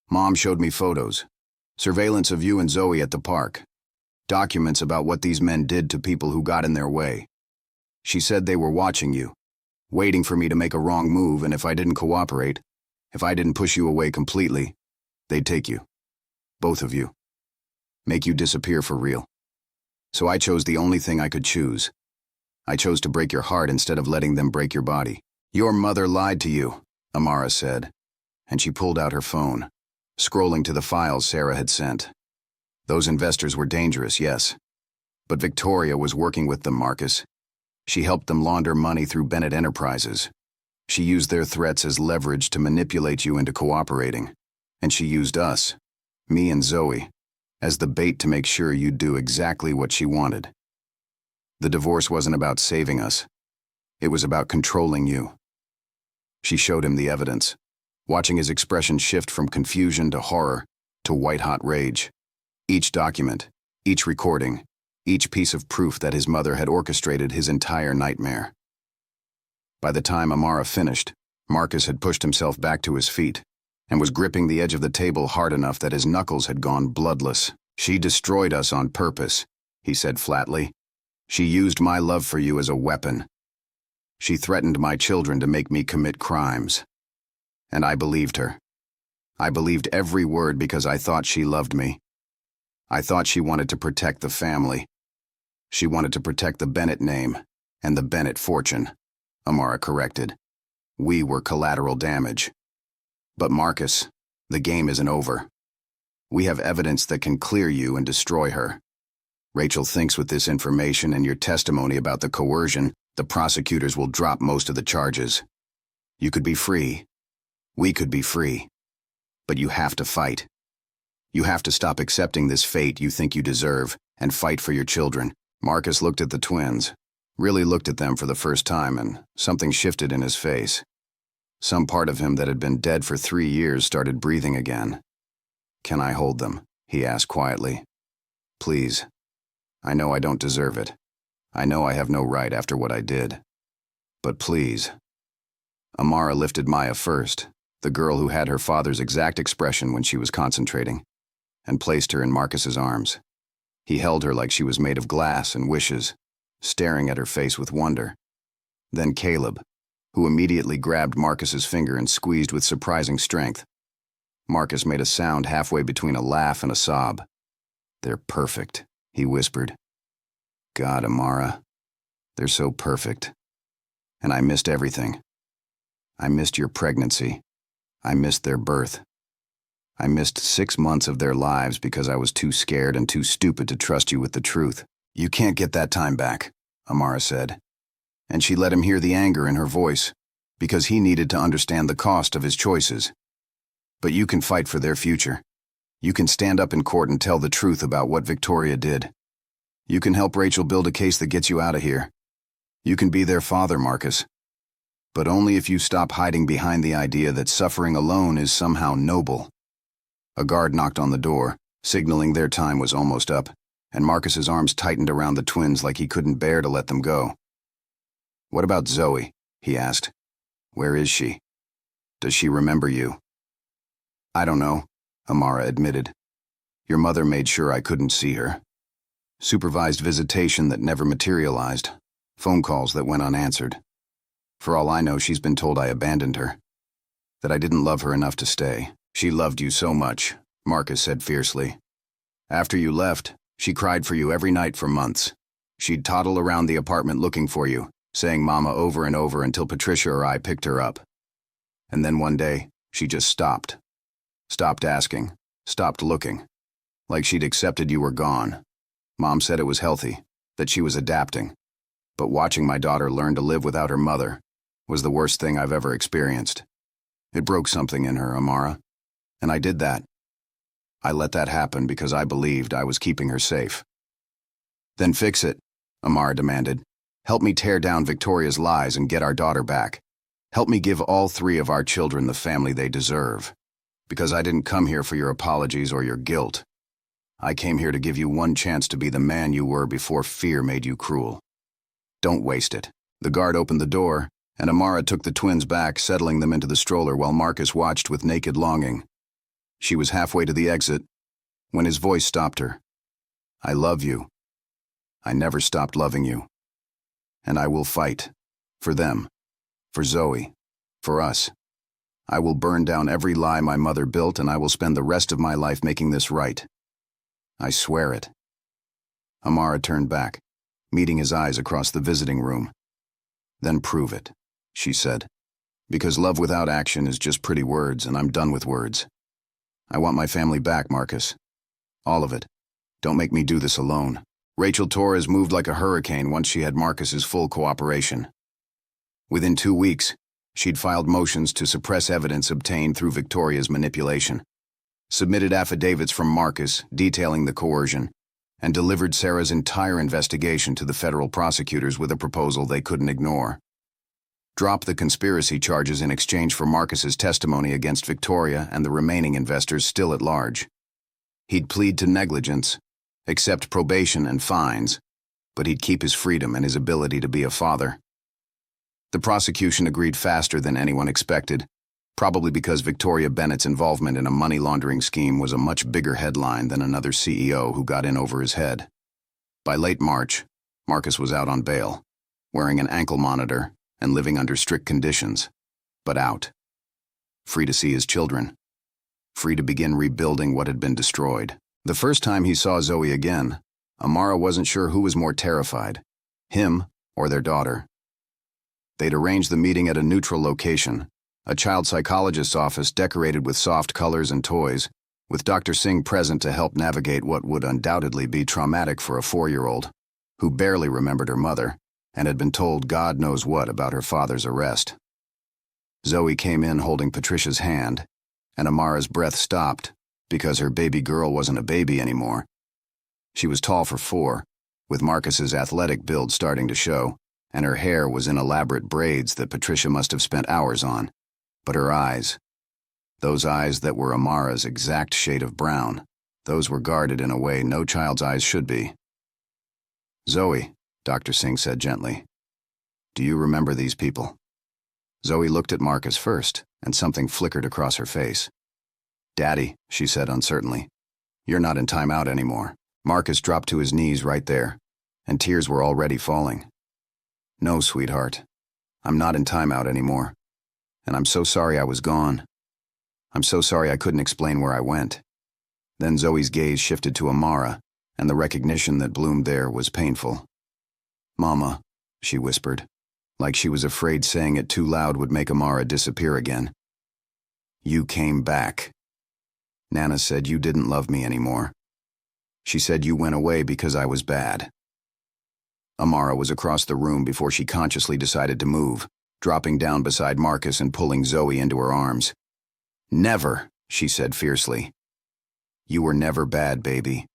S1: "Mom showed me photos. Surveillance of you and Zoe at the park. Documents about what these men did to people who got in their way. She said they were watching you, waiting for me to make a wrong move, and if I didn't cooperate, if I didn't push you away completely, They'd take you. Both of you. Make you disappear for real. So I chose the only thing I could choose. I chose to break your heart instead of letting them break your body. Your mother lied to you, Amara said, and she pulled out her phone, scrolling to the files Sarah had sent. Those investors were dangerous, yes. But Victoria was working with them, Marcus. She helped them launder money through Bennett Enterprises. She used their threats as leverage to manipulate you into cooperating. And she used us, me and Zoe, as the bait to make sure you'd do exactly what she wanted. The divorce wasn't about saving us. It was about controlling you. She showed him the evidence, watching his expression shift from confusion to horror to white-hot rage. Each document, each recording, each piece of proof that his mother had orchestrated his entire nightmare. By the time Amara finished, Marcus had pushed himself back to his feet and was gripping the edge of the table hard enough that his knuckles had gone bloodless. She destroyed us on purpose, he said flatly. She used my love for you as a weapon. She threatened my children to make me commit crimes. And I believed her. I believed every word because I thought she loved me. I thought she wanted to protect the family. She wanted to protect the Bennett name and the Bennett fortune, Amara corrected. We were collateral damage. But Marcus, the game isn't over. We have evidence that can clear you and destroy her. Rachel thinks with this information and your testimony about the coercion, the prosecutors will drop most of the charges. You could be free. We could be free. But you have to fight. You have to stop accepting this fate you think you deserve and fight for your children. Marcus looked at the twins, really looked at them for the first time, and something shifted in his face. Some part of him that had been dead for 3 years started breathing again. Can I hold them? He asked quietly. Please. I know I don't deserve it. I know I have no right after what I did. But please. Amara lifted Maya first, the girl who had her father's exact expression when she was concentrating, and placed her in Marcus's arms. He held her like she was made of glass and wishes, staring at her face with wonder. Then Caleb, who immediately grabbed Marcus's finger and squeezed with surprising strength. Marcus made a sound halfway between a laugh and a sob. They're perfect, he whispered. God, Amara, they're so perfect. And I missed everything. I missed your pregnancy. I missed their birth. I missed 6 months of their lives because I was too scared and too stupid to trust you with the truth. You can't get that time back, Amara said. And she let him hear the anger in her voice, because he needed to understand the cost of his choices. But you can fight for their future. You can stand up in court and tell the truth about what Victoria did. You can help Rachel build a case that gets you out of here. You can be their father, Marcus. But only if you stop hiding behind the idea that suffering alone is somehow noble. A guard knocked on the door, signaling their time was almost up, and Marcus's arms tightened around the twins like he couldn't bear to let them go. What about Zoe? He asked. Where is she? Does she remember you? I don't know, Amara admitted. Your mother made sure I couldn't see her. Supervised visitation that never materialized. Phone calls that went unanswered. For all I know, she's been told I abandoned her. That I didn't love her enough to stay. She loved you so much, Marcus said fiercely. After you left, she cried for you every night for months. She'd toddle around the apartment looking for you, saying mama over and over until Patricia or I picked her up. And then one day, she just stopped. Stopped asking, stopped looking. Like she'd accepted you were gone. Mom said it was healthy, that she was adapting. But watching my daughter learn to live without her mother was the worst thing I've ever experienced. It broke something in her, Amara. And I did that. I let that happen because I believed I was keeping her safe. Then fix it, Amara demanded. Help me tear down Victoria's lies and get our daughter back. Help me give all 3 of our children the family they deserve. Because I didn't come here for your apologies or your guilt. I came here to give you one chance to be the man you were before fear made you cruel. Don't waste it. The guard opened the door, and Amara took the twins back, settling them into the stroller while Marcus watched with naked longing. She was halfway to the exit when his voice stopped her. I love you. I never stopped loving you. And I will fight. For them. For Zoe. For us. I will burn down every lie my mother built, and I will spend the rest of my life making this right. I swear it." Amara turned back, meeting his eyes across the visiting room. "Then prove it," she said. "Because love without action is just pretty words, and I'm done with words. I want my family back, Marcus. All of it. Don't make me do this alone." Rachel Torres moved like a hurricane once she had Marcus's full cooperation. Within 2 weeks, she'd filed motions to suppress evidence obtained through Victoria's manipulation, submitted affidavits from Marcus detailing the coercion, and delivered Sarah's entire investigation to the federal prosecutors with a proposal they couldn't ignore. Drop the conspiracy charges in exchange for Marcus's testimony against Victoria and the remaining investors still at large. He'd plead to negligence, accept probation and fines, but he'd keep his freedom and his ability to be a father. The prosecution agreed faster than anyone expected, probably because Victoria Bennett's involvement in a money laundering scheme was a much bigger headline than another CEO who got in over his head. By late March, Marcus was out on bail, wearing an ankle monitor and living under strict conditions, but out. Free to see his children. Free to begin rebuilding what had been destroyed. The first time he saw Zoe again, Amara wasn't sure who was more terrified, him or their daughter. They'd arranged the meeting at a neutral location, a child psychologist's office decorated with soft colors and toys, with Dr. Singh present to help navigate what would undoubtedly be traumatic for a 4-year-old, who barely remembered her mother and had been told God knows what about her father's arrest. Zoe came in holding Patricia's hand, and Amara's breath stopped because her baby girl wasn't a baby anymore. She was tall for 4, with Marcus's athletic build starting to show, and her hair was in elaborate braids that Patricia must have spent hours on. But her eyes, those eyes that were Amara's exact shade of brown, those were guarded in a way no child's eyes should be. "Zoe," Dr. Singh said gently, "do you remember these people?" Zoe looked at Marcus first, and something flickered across her face. "Daddy," she said uncertainly, "you're not in timeout anymore." Marcus dropped to his knees right there, and tears were already falling. "No, sweetheart, I'm not in timeout anymore, and I'm so sorry I was gone. I'm so sorry I couldn't explain where I went." Then Zoe's gaze shifted to Amara, and the recognition that bloomed there was painful. "Mama," she whispered, like she was afraid saying it too loud would make Amara disappear again. "You came back. Nana said you didn't love me anymore. She said you went away because I was bad." Amara was across the room before she consciously decided to move, dropping down beside Marcus and pulling Zoe into her arms. "Never," she said fiercely. "You were never bad, baby.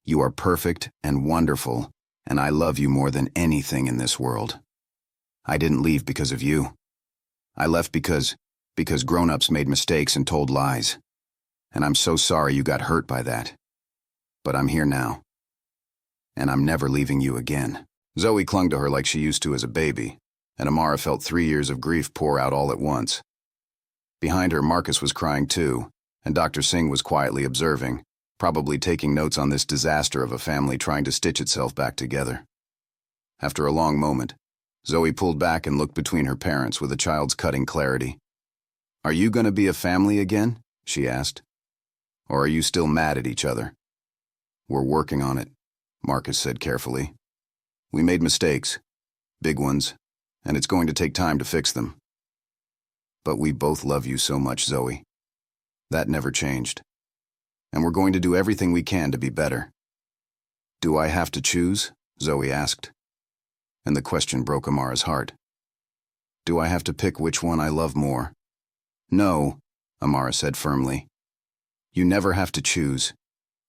S1: You are perfect and wonderful, and I love you more than anything in this world. I didn't leave because of you. I left because grown-ups made mistakes and told lies. And I'm so sorry you got hurt by that. But I'm here now. And I'm never leaving you again." Zoe clung to her like she used to as a baby, and Amara felt 3 years of grief pour out all at once. Behind her, Marcus was crying too, and Dr. Singh was quietly observing, probably taking notes on this disaster of a family trying to stitch itself back together. After a long moment, Zoe pulled back and looked between her parents with a child's cutting clarity. "Are you going to be a family again?" she asked. "Or are you still mad at each other?" "We're working on it," Marcus said carefully. "We made mistakes, big ones, and it's going to take time to fix them. But we both love you so much, Zoe. That never changed. And we're going to do everything we can to be better." "Do I have to choose?" Zoe asked. And the question broke Amara's heart. "Do I have to pick which one I love more?" "No," Amara said firmly. "You never have to choose.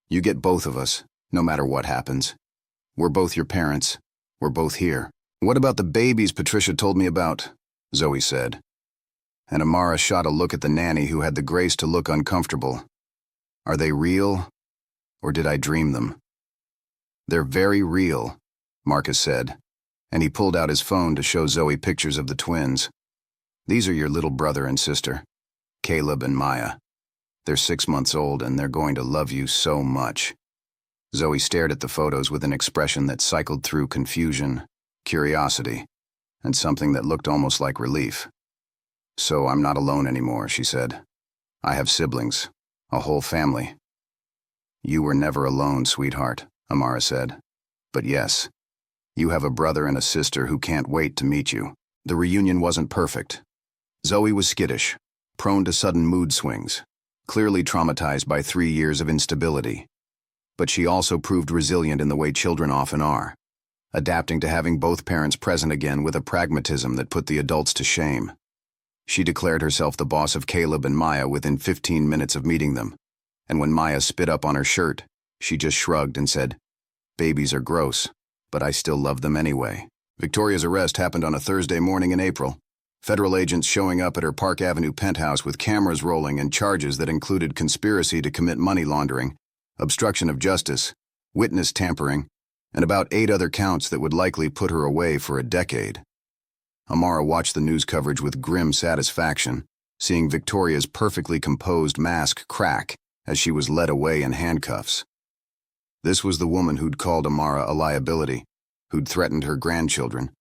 S1: You get both of us, no matter what happens. We're both your parents. We're both here." "What about the babies Patricia told me about?" Zoe said. And Amara shot a look at the nanny who had the grace to look uncomfortable. "Are they real, or did I dream them?" "They're very real," Marcus said, and he pulled out his phone to show Zoe pictures of the twins. "These are your little brother and sister, Caleb and Maya. They're 6 months old, and they're going to love you so much." Zoe stared at the photos with an expression that cycled through confusion, curiosity, and something that looked almost like relief. So I'm not alone anymore, she said. I have siblings, a whole family. You were never alone, sweetheart, Amara said. But yes, you have a brother and a sister who can't wait to meet you. The reunion wasn't perfect. Zoe was skittish, prone to sudden mood swings, clearly traumatized by 3 years of instability. But she also proved resilient in the way children often are, adapting to having both parents present again with a pragmatism that put the adults to shame. She declared herself the boss of Caleb and Maya within 15 minutes of meeting them, and when Maya spit up on her shirt, she just shrugged and said, "Babies are gross, but I still love them anyway." Victoria's arrest happened on a Thursday morning in April. Federal agents showing up at her Park Avenue penthouse with cameras rolling and charges that included conspiracy to commit money laundering, obstruction of justice, witness tampering, and about 8 other counts that would likely put her away for a decade. Amara watched the news coverage with grim satisfaction, seeing Victoria's perfectly composed mask crack as she was led away in handcuffs. This was the woman who'd called Amara a liability, who'd threatened her grandchildren,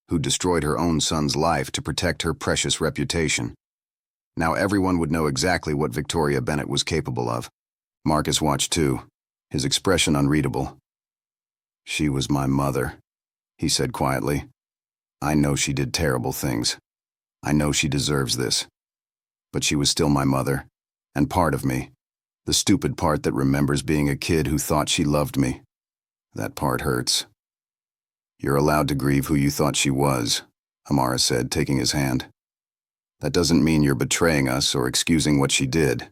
S1: who'd destroyed her own son's life to protect her precious reputation. Now everyone would know exactly what Victoria Bennett was capable of. Marcus watched too, his expression unreadable. "She was my mother," he said quietly. "I know she did terrible things. I know she deserves this. But she was still my mother, and part of me. The stupid part that remembers being a kid who thought she loved me. That part hurts." "You're allowed to grieve who you thought she was," Amara said, taking his hand. "That doesn't mean you're betraying us or excusing what she did.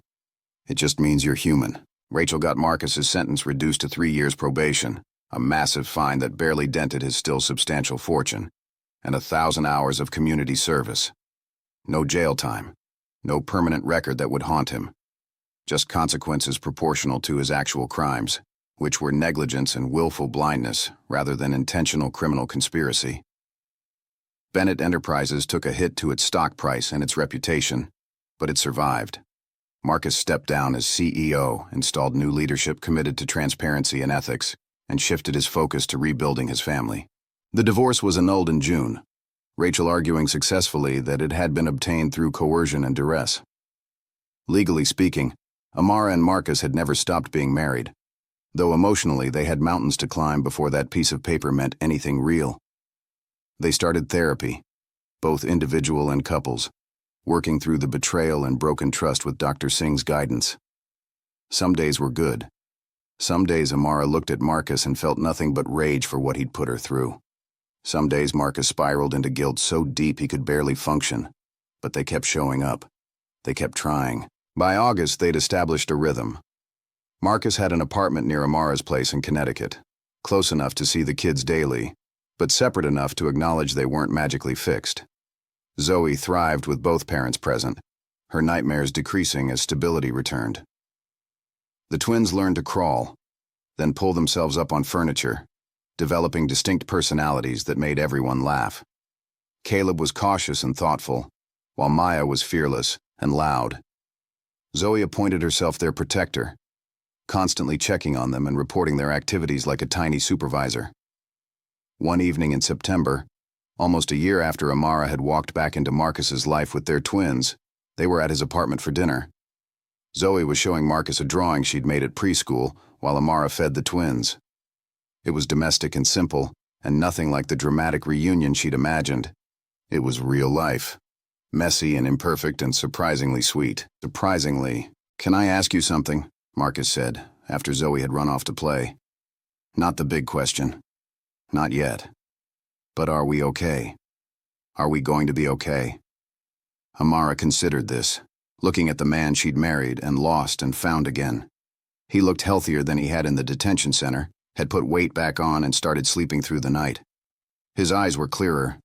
S1: It just means you're human." Rachel got Marcus's sentence reduced to 3 years probation, a massive fine that barely dented his still substantial fortune, and 1,000 hours of community service. No jail time, no permanent record that would haunt him. Just consequences proportional to his actual crimes, which were negligence and willful blindness rather than intentional criminal conspiracy. Bennett Enterprises took a hit to its stock price and its reputation, but it survived. Marcus stepped down as CEO, installed new leadership committed to transparency and ethics, and shifted his focus to rebuilding his family. The divorce was annulled in June, Rachel arguing successfully that it had been obtained through coercion and duress. Legally speaking, Amara and Marcus had never stopped being married, though emotionally they had mountains to climb before that piece of paper meant anything real. They started therapy, both individual and couples, working through the betrayal and broken trust with Dr. Singh's guidance. Some days were good. Some days Amara looked at Marcus and felt nothing but rage for what he'd put her through. Some days Marcus spiraled into guilt so deep he could barely function, but they kept showing up. They kept trying. By August, they'd established a rhythm. Marcus had an apartment near Amara's place in Connecticut, close enough to see the kids daily, but separate enough to acknowledge they weren't magically fixed. Zoe thrived with both parents present, her nightmares decreasing as stability returned. The twins learned to crawl, then pull themselves up on furniture, developing distinct personalities that made everyone laugh. Caleb was cautious and thoughtful, while Maya was fearless and loud. Zoe appointed herself their protector, constantly checking on them and reporting their activities like a tiny supervisor. One evening in September, almost a year after Amara had walked back into Marcus's life with their twins, they were at his apartment for dinner. Zoe was showing Marcus a drawing she'd made at preschool while Amara fed the twins. It was domestic and simple, and nothing like the dramatic reunion she'd imagined. It was real life, messy and imperfect and surprisingly sweet. "Surprisingly, can I ask you something?" Marcus said, after Zoe had run off to play. "Not the big question. Not yet. But are we okay? Are we going to be okay?" Amara considered this, looking at the man she'd married and lost and found again. He looked healthier than he had in the detention center, had put weight back on and started sleeping through the night. His eyes were clearer.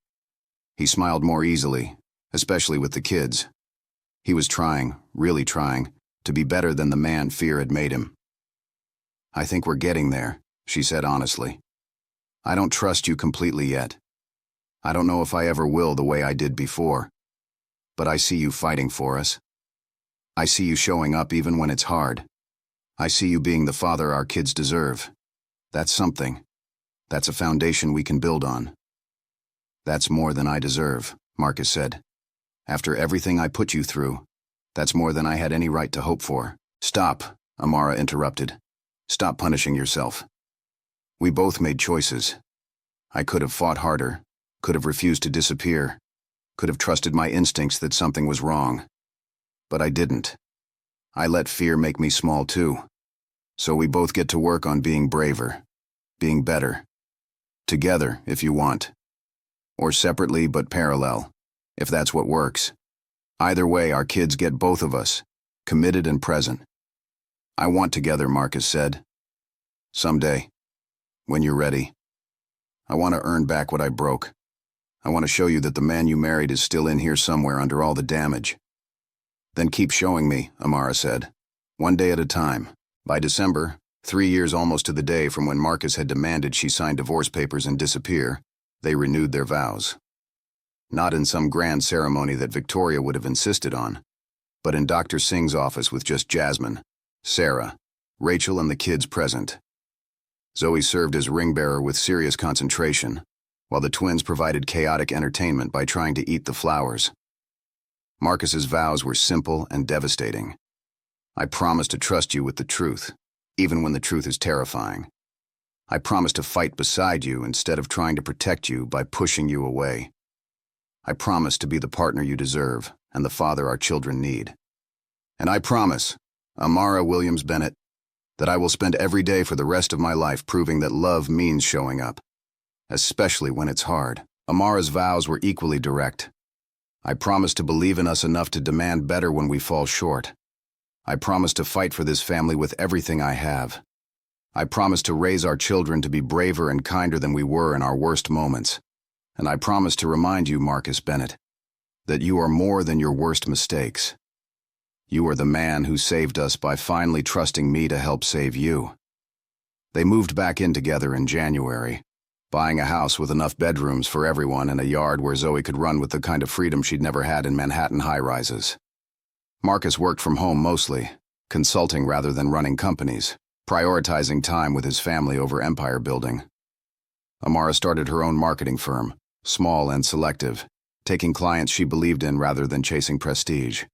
S1: He smiled more easily, especially with the kids. He was trying, really trying, to be better than the man fear had made him. "I think we're getting there," she said honestly. "I don't trust you completely yet. I don't know if I ever will the way I did before. But I see you fighting for us. I see you showing up even when it's hard. I see you being the father our kids deserve. That's something. That's a foundation we can build on." "That's more than I deserve," Marcus said. After everything I put you through, that's more than I had any right to hope for. Stop, Amara interrupted. Stop punishing yourself. We both made choices. I could have fought harder, could have refused to disappear, could have trusted my instincts that something was wrong. But I didn't. I let fear make me small too. So we both get to work on being braver, being better. Together, if you want. Or separately but parallel, if that's what works. Either way, our kids get both of us, committed and present. I want together, Marcus said. Someday, when you're ready. I want to earn back what I broke. I want to show you that the man you married is still in here somewhere under all the damage. Then keep showing me, Amara said. One day at a time. By December, 3 years almost to the day from when Marcus had demanded she sign divorce papers and disappear, they renewed their vows. Not in some grand ceremony that Victoria would have insisted on, but in Dr. Singh's office with just Jasmine, Sarah, Rachel, and the kids present. Zoe served as ring-bearer with serious concentration, while the twins provided chaotic entertainment by trying to eat the flowers. Marcus's vows were simple and devastating. I promise to trust you with the truth, even when the truth is terrifying. I promise to fight beside you instead of trying to protect you by pushing you away. I promise to be the partner you deserve and the father our children need. And I promise, Amara Williams Bennett, that I will spend every day for the rest of my life proving that love means showing up, especially when it's hard. Amara's vows were equally direct. I promise to believe in us enough to demand better when we fall short. I promise to fight for this family with everything I have. I promise to raise our children to be braver and kinder than we were in our worst moments. And I promise to remind you, Marcus Bennett, that you are more than your worst mistakes. You are the man who saved us by finally trusting me to help save you. They moved back in together in January, buying a house with enough bedrooms for everyone and a yard where Zoe could run with the kind of freedom she'd never had in Manhattan high-rises. Marcus worked from home mostly, consulting rather than running companies, prioritizing time with his family over empire building. Amara started her own marketing firm, small and selective, taking clients she believed in rather than chasing prestige.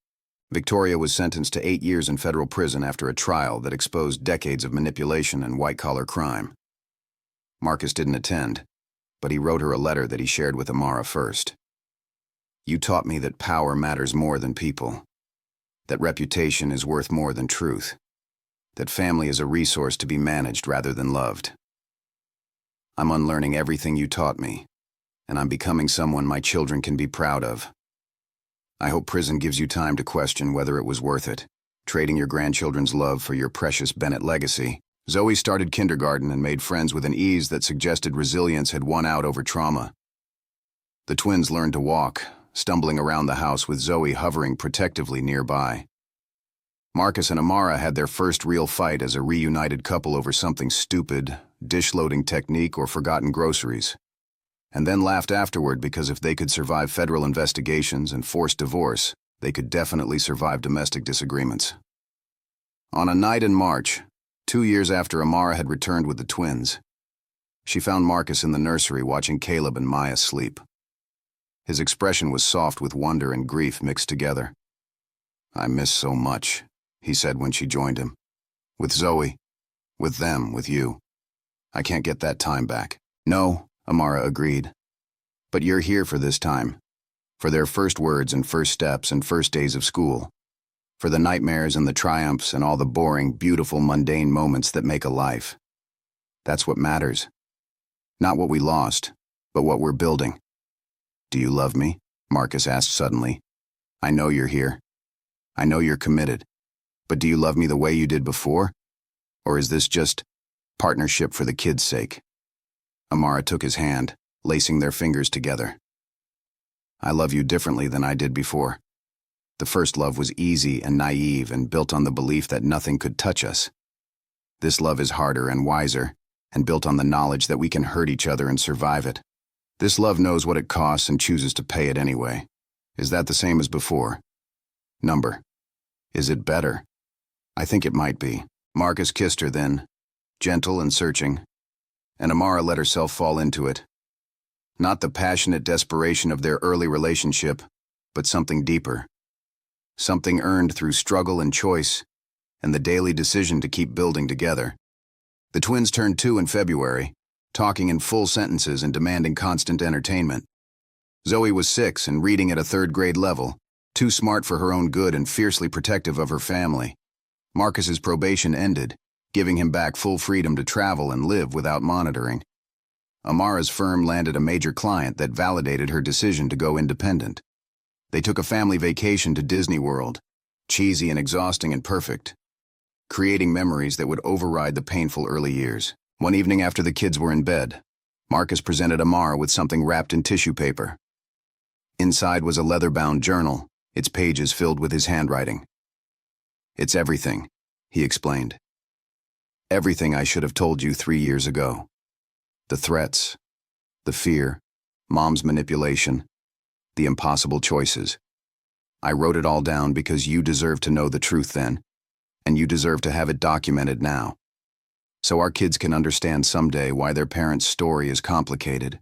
S1: Victoria was sentenced to 8 years in federal prison after a trial that exposed decades of manipulation and white-collar crime. Marcus didn't attend, but he wrote her a letter that he shared with Amara first. You taught me that power matters more than people, that reputation is worth more than truth, that family is a resource to be managed rather than loved. I'm unlearning everything you taught me, and I'm becoming someone my children can be proud of. I hope prison gives you time to question whether it was worth it, trading your grandchildren's love for your precious Bennett legacy. Zoe started kindergarten and made friends with an ease that suggested resilience had won out over trauma. The twins learned to walk, stumbling around the house with Zoe hovering protectively nearby. Marcus and Amara had their first real fight as a reunited couple over something stupid, dish-loading technique or forgotten groceries, and then laughed afterward because if they could survive federal investigations and forced divorce, they could definitely survive domestic disagreements. On a night in March, 2 years after Amara had returned with the twins, she found Marcus in the nursery watching Caleb and Maya sleep. His expression was soft with wonder and grief mixed together. I miss so much, he said when she joined him. With Zoe, with them, with you. I can't get that time back. No, Amara agreed. But you're here for this time, for their first words and first steps and first days of school, for the nightmares and the triumphs and all the boring, beautiful, mundane moments that make a life. That's what matters. Not what we lost, but what we're building. Do you love me? Marcus asked suddenly. I know you're here. I know you're committed. But do you love me the way you did before? Or is this just partnership for the kids' sake? Amara took his hand, lacing their fingers together. I love you differently than I did before. The first love was easy and naive and built on the belief that nothing could touch us. This love is harder and wiser, and built on the knowledge that we can hurt each other and survive it. This love knows what it costs and chooses to pay it anyway. Is that the same as before? Number. Is it better? I think it might be. Marcus kissed her then, gentle and searching, and Amara let herself fall into it. Not the passionate desperation of their early relationship, but something deeper. Something earned through struggle and choice, and the daily decision to keep building together. The twins turned 2 in February, talking in full sentences and demanding constant entertainment. Zoe was 6 and reading at a 3rd-grade level, too smart for her own good and fiercely protective of her family. Marcus's probation ended, giving him back full freedom to travel and live without monitoring. Amara's firm landed a major client that validated her decision to go independent. They took a family vacation to Disney World, cheesy and exhausting and perfect, creating memories that would override the painful early years. One evening after the kids were in bed, Marcus presented Amara with something wrapped in tissue paper. Inside was a leather-bound journal, its pages filled with his handwriting. "It's everything," he explained. "Everything I should have told you 3 years ago. The threats, the fear, Mom's manipulation, the impossible choices. I wrote it all down because you deserve to know the truth then, and you deserve to have it documented now, so our kids can understand someday why their parents' story is complicated.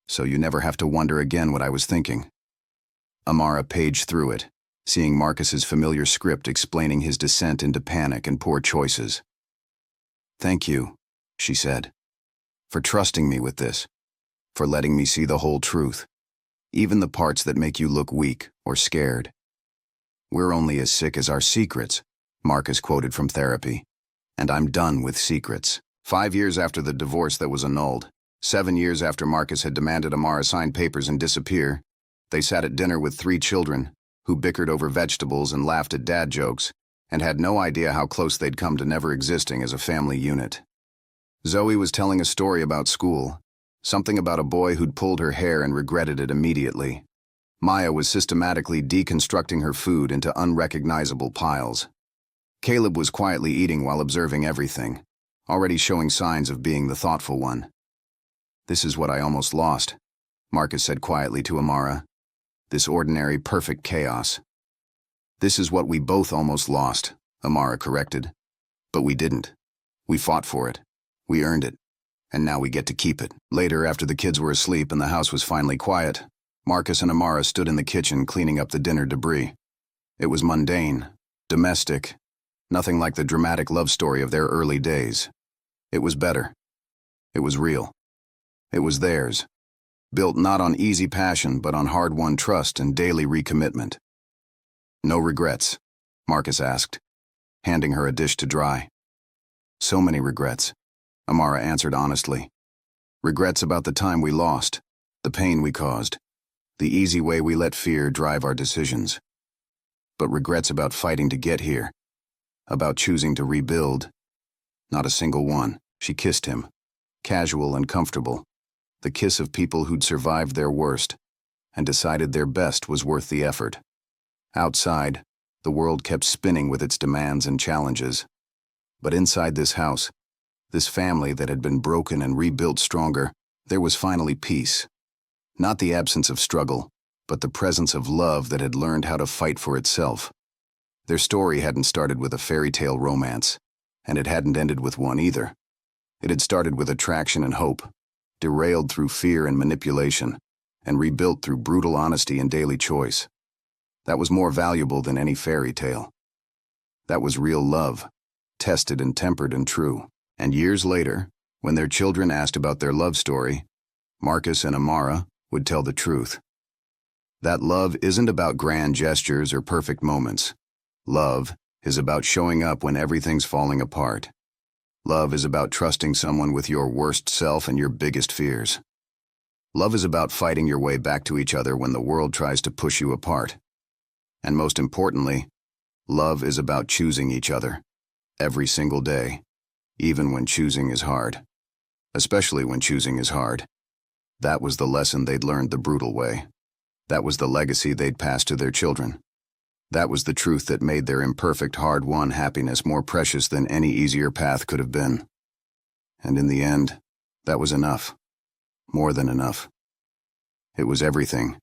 S1: So you never have to wonder again what I was thinking." Amara paged through it, seeing Marcus's familiar script explaining his descent into panic and poor choices. "Thank you," she said, "for trusting me with this, for letting me see the whole truth, even the parts that make you look weak or scared. We're only as sick as our secrets," Marcus quoted from therapy, "and I'm done with secrets." 5 years after the divorce that was annulled, 7 years after Marcus had demanded Amara sign papers and disappear, they sat at dinner with 3 children, who bickered over vegetables and laughed at dad jokes, and had no idea how close they'd come to never existing as a family unit. Zoe was telling a story about school, something about a boy who'd pulled her hair and regretted it immediately. Maya was systematically deconstructing her food into unrecognizable piles. Caleb was quietly eating while observing everything, already showing signs of being the thoughtful one. "This is what I almost lost," Marcus said quietly to Amara. "This ordinary, perfect chaos." "This is what we both almost lost," Amara corrected. "But we didn't. We fought for it. We earned it. And now we get to keep it." Later, after the kids were asleep and the house was finally quiet, Marcus and Amara stood in the kitchen cleaning up the dinner debris. It was mundane, domestic, nothing like the dramatic love story of their early days. It was better. It was real. It was theirs, built not on easy passion but on hard-won trust and daily recommitment. "No regrets?" Marcus asked, handing her a dish to dry. "So many regrets," Amara answered honestly. "Regrets about the time we lost, the pain we caused, the easy way we let fear drive our decisions. But regrets about fighting to get here, about choosing to rebuild. Not a single one." She kissed him, casual and comfortable, the kiss of people who'd survived their worst and decided their best was worth the effort. Outside, the world kept spinning with its demands and challenges. But inside this house, this family that had been broken and rebuilt stronger, there was finally peace. Not the absence of struggle, but the presence of love that had learned how to fight for itself. Their story hadn't started with a fairy tale romance, and it hadn't ended with one either. It had started with attraction and hope, derailed through fear and manipulation, and rebuilt through brutal honesty and daily choice. That was more valuable than any fairy tale. That was real love, tested and tempered and true. And years later, when their children asked about their love story, Marcus and Amara would tell the truth. That love isn't about grand gestures or perfect moments. Love is about showing up when everything's falling apart. Love is about trusting someone with your worst self and your biggest fears. Love is about fighting your way back to each other when the world tries to push you apart. And most importantly, love is about choosing each other, every single day, even when choosing is hard. Especially when choosing is hard. That was the lesson they'd learned the brutal way. That was the legacy they'd pass to their children. That was the truth that made their imperfect, hard-won happiness more precious than any easier path could have been. And in the end, that was enough. More than enough. It was everything.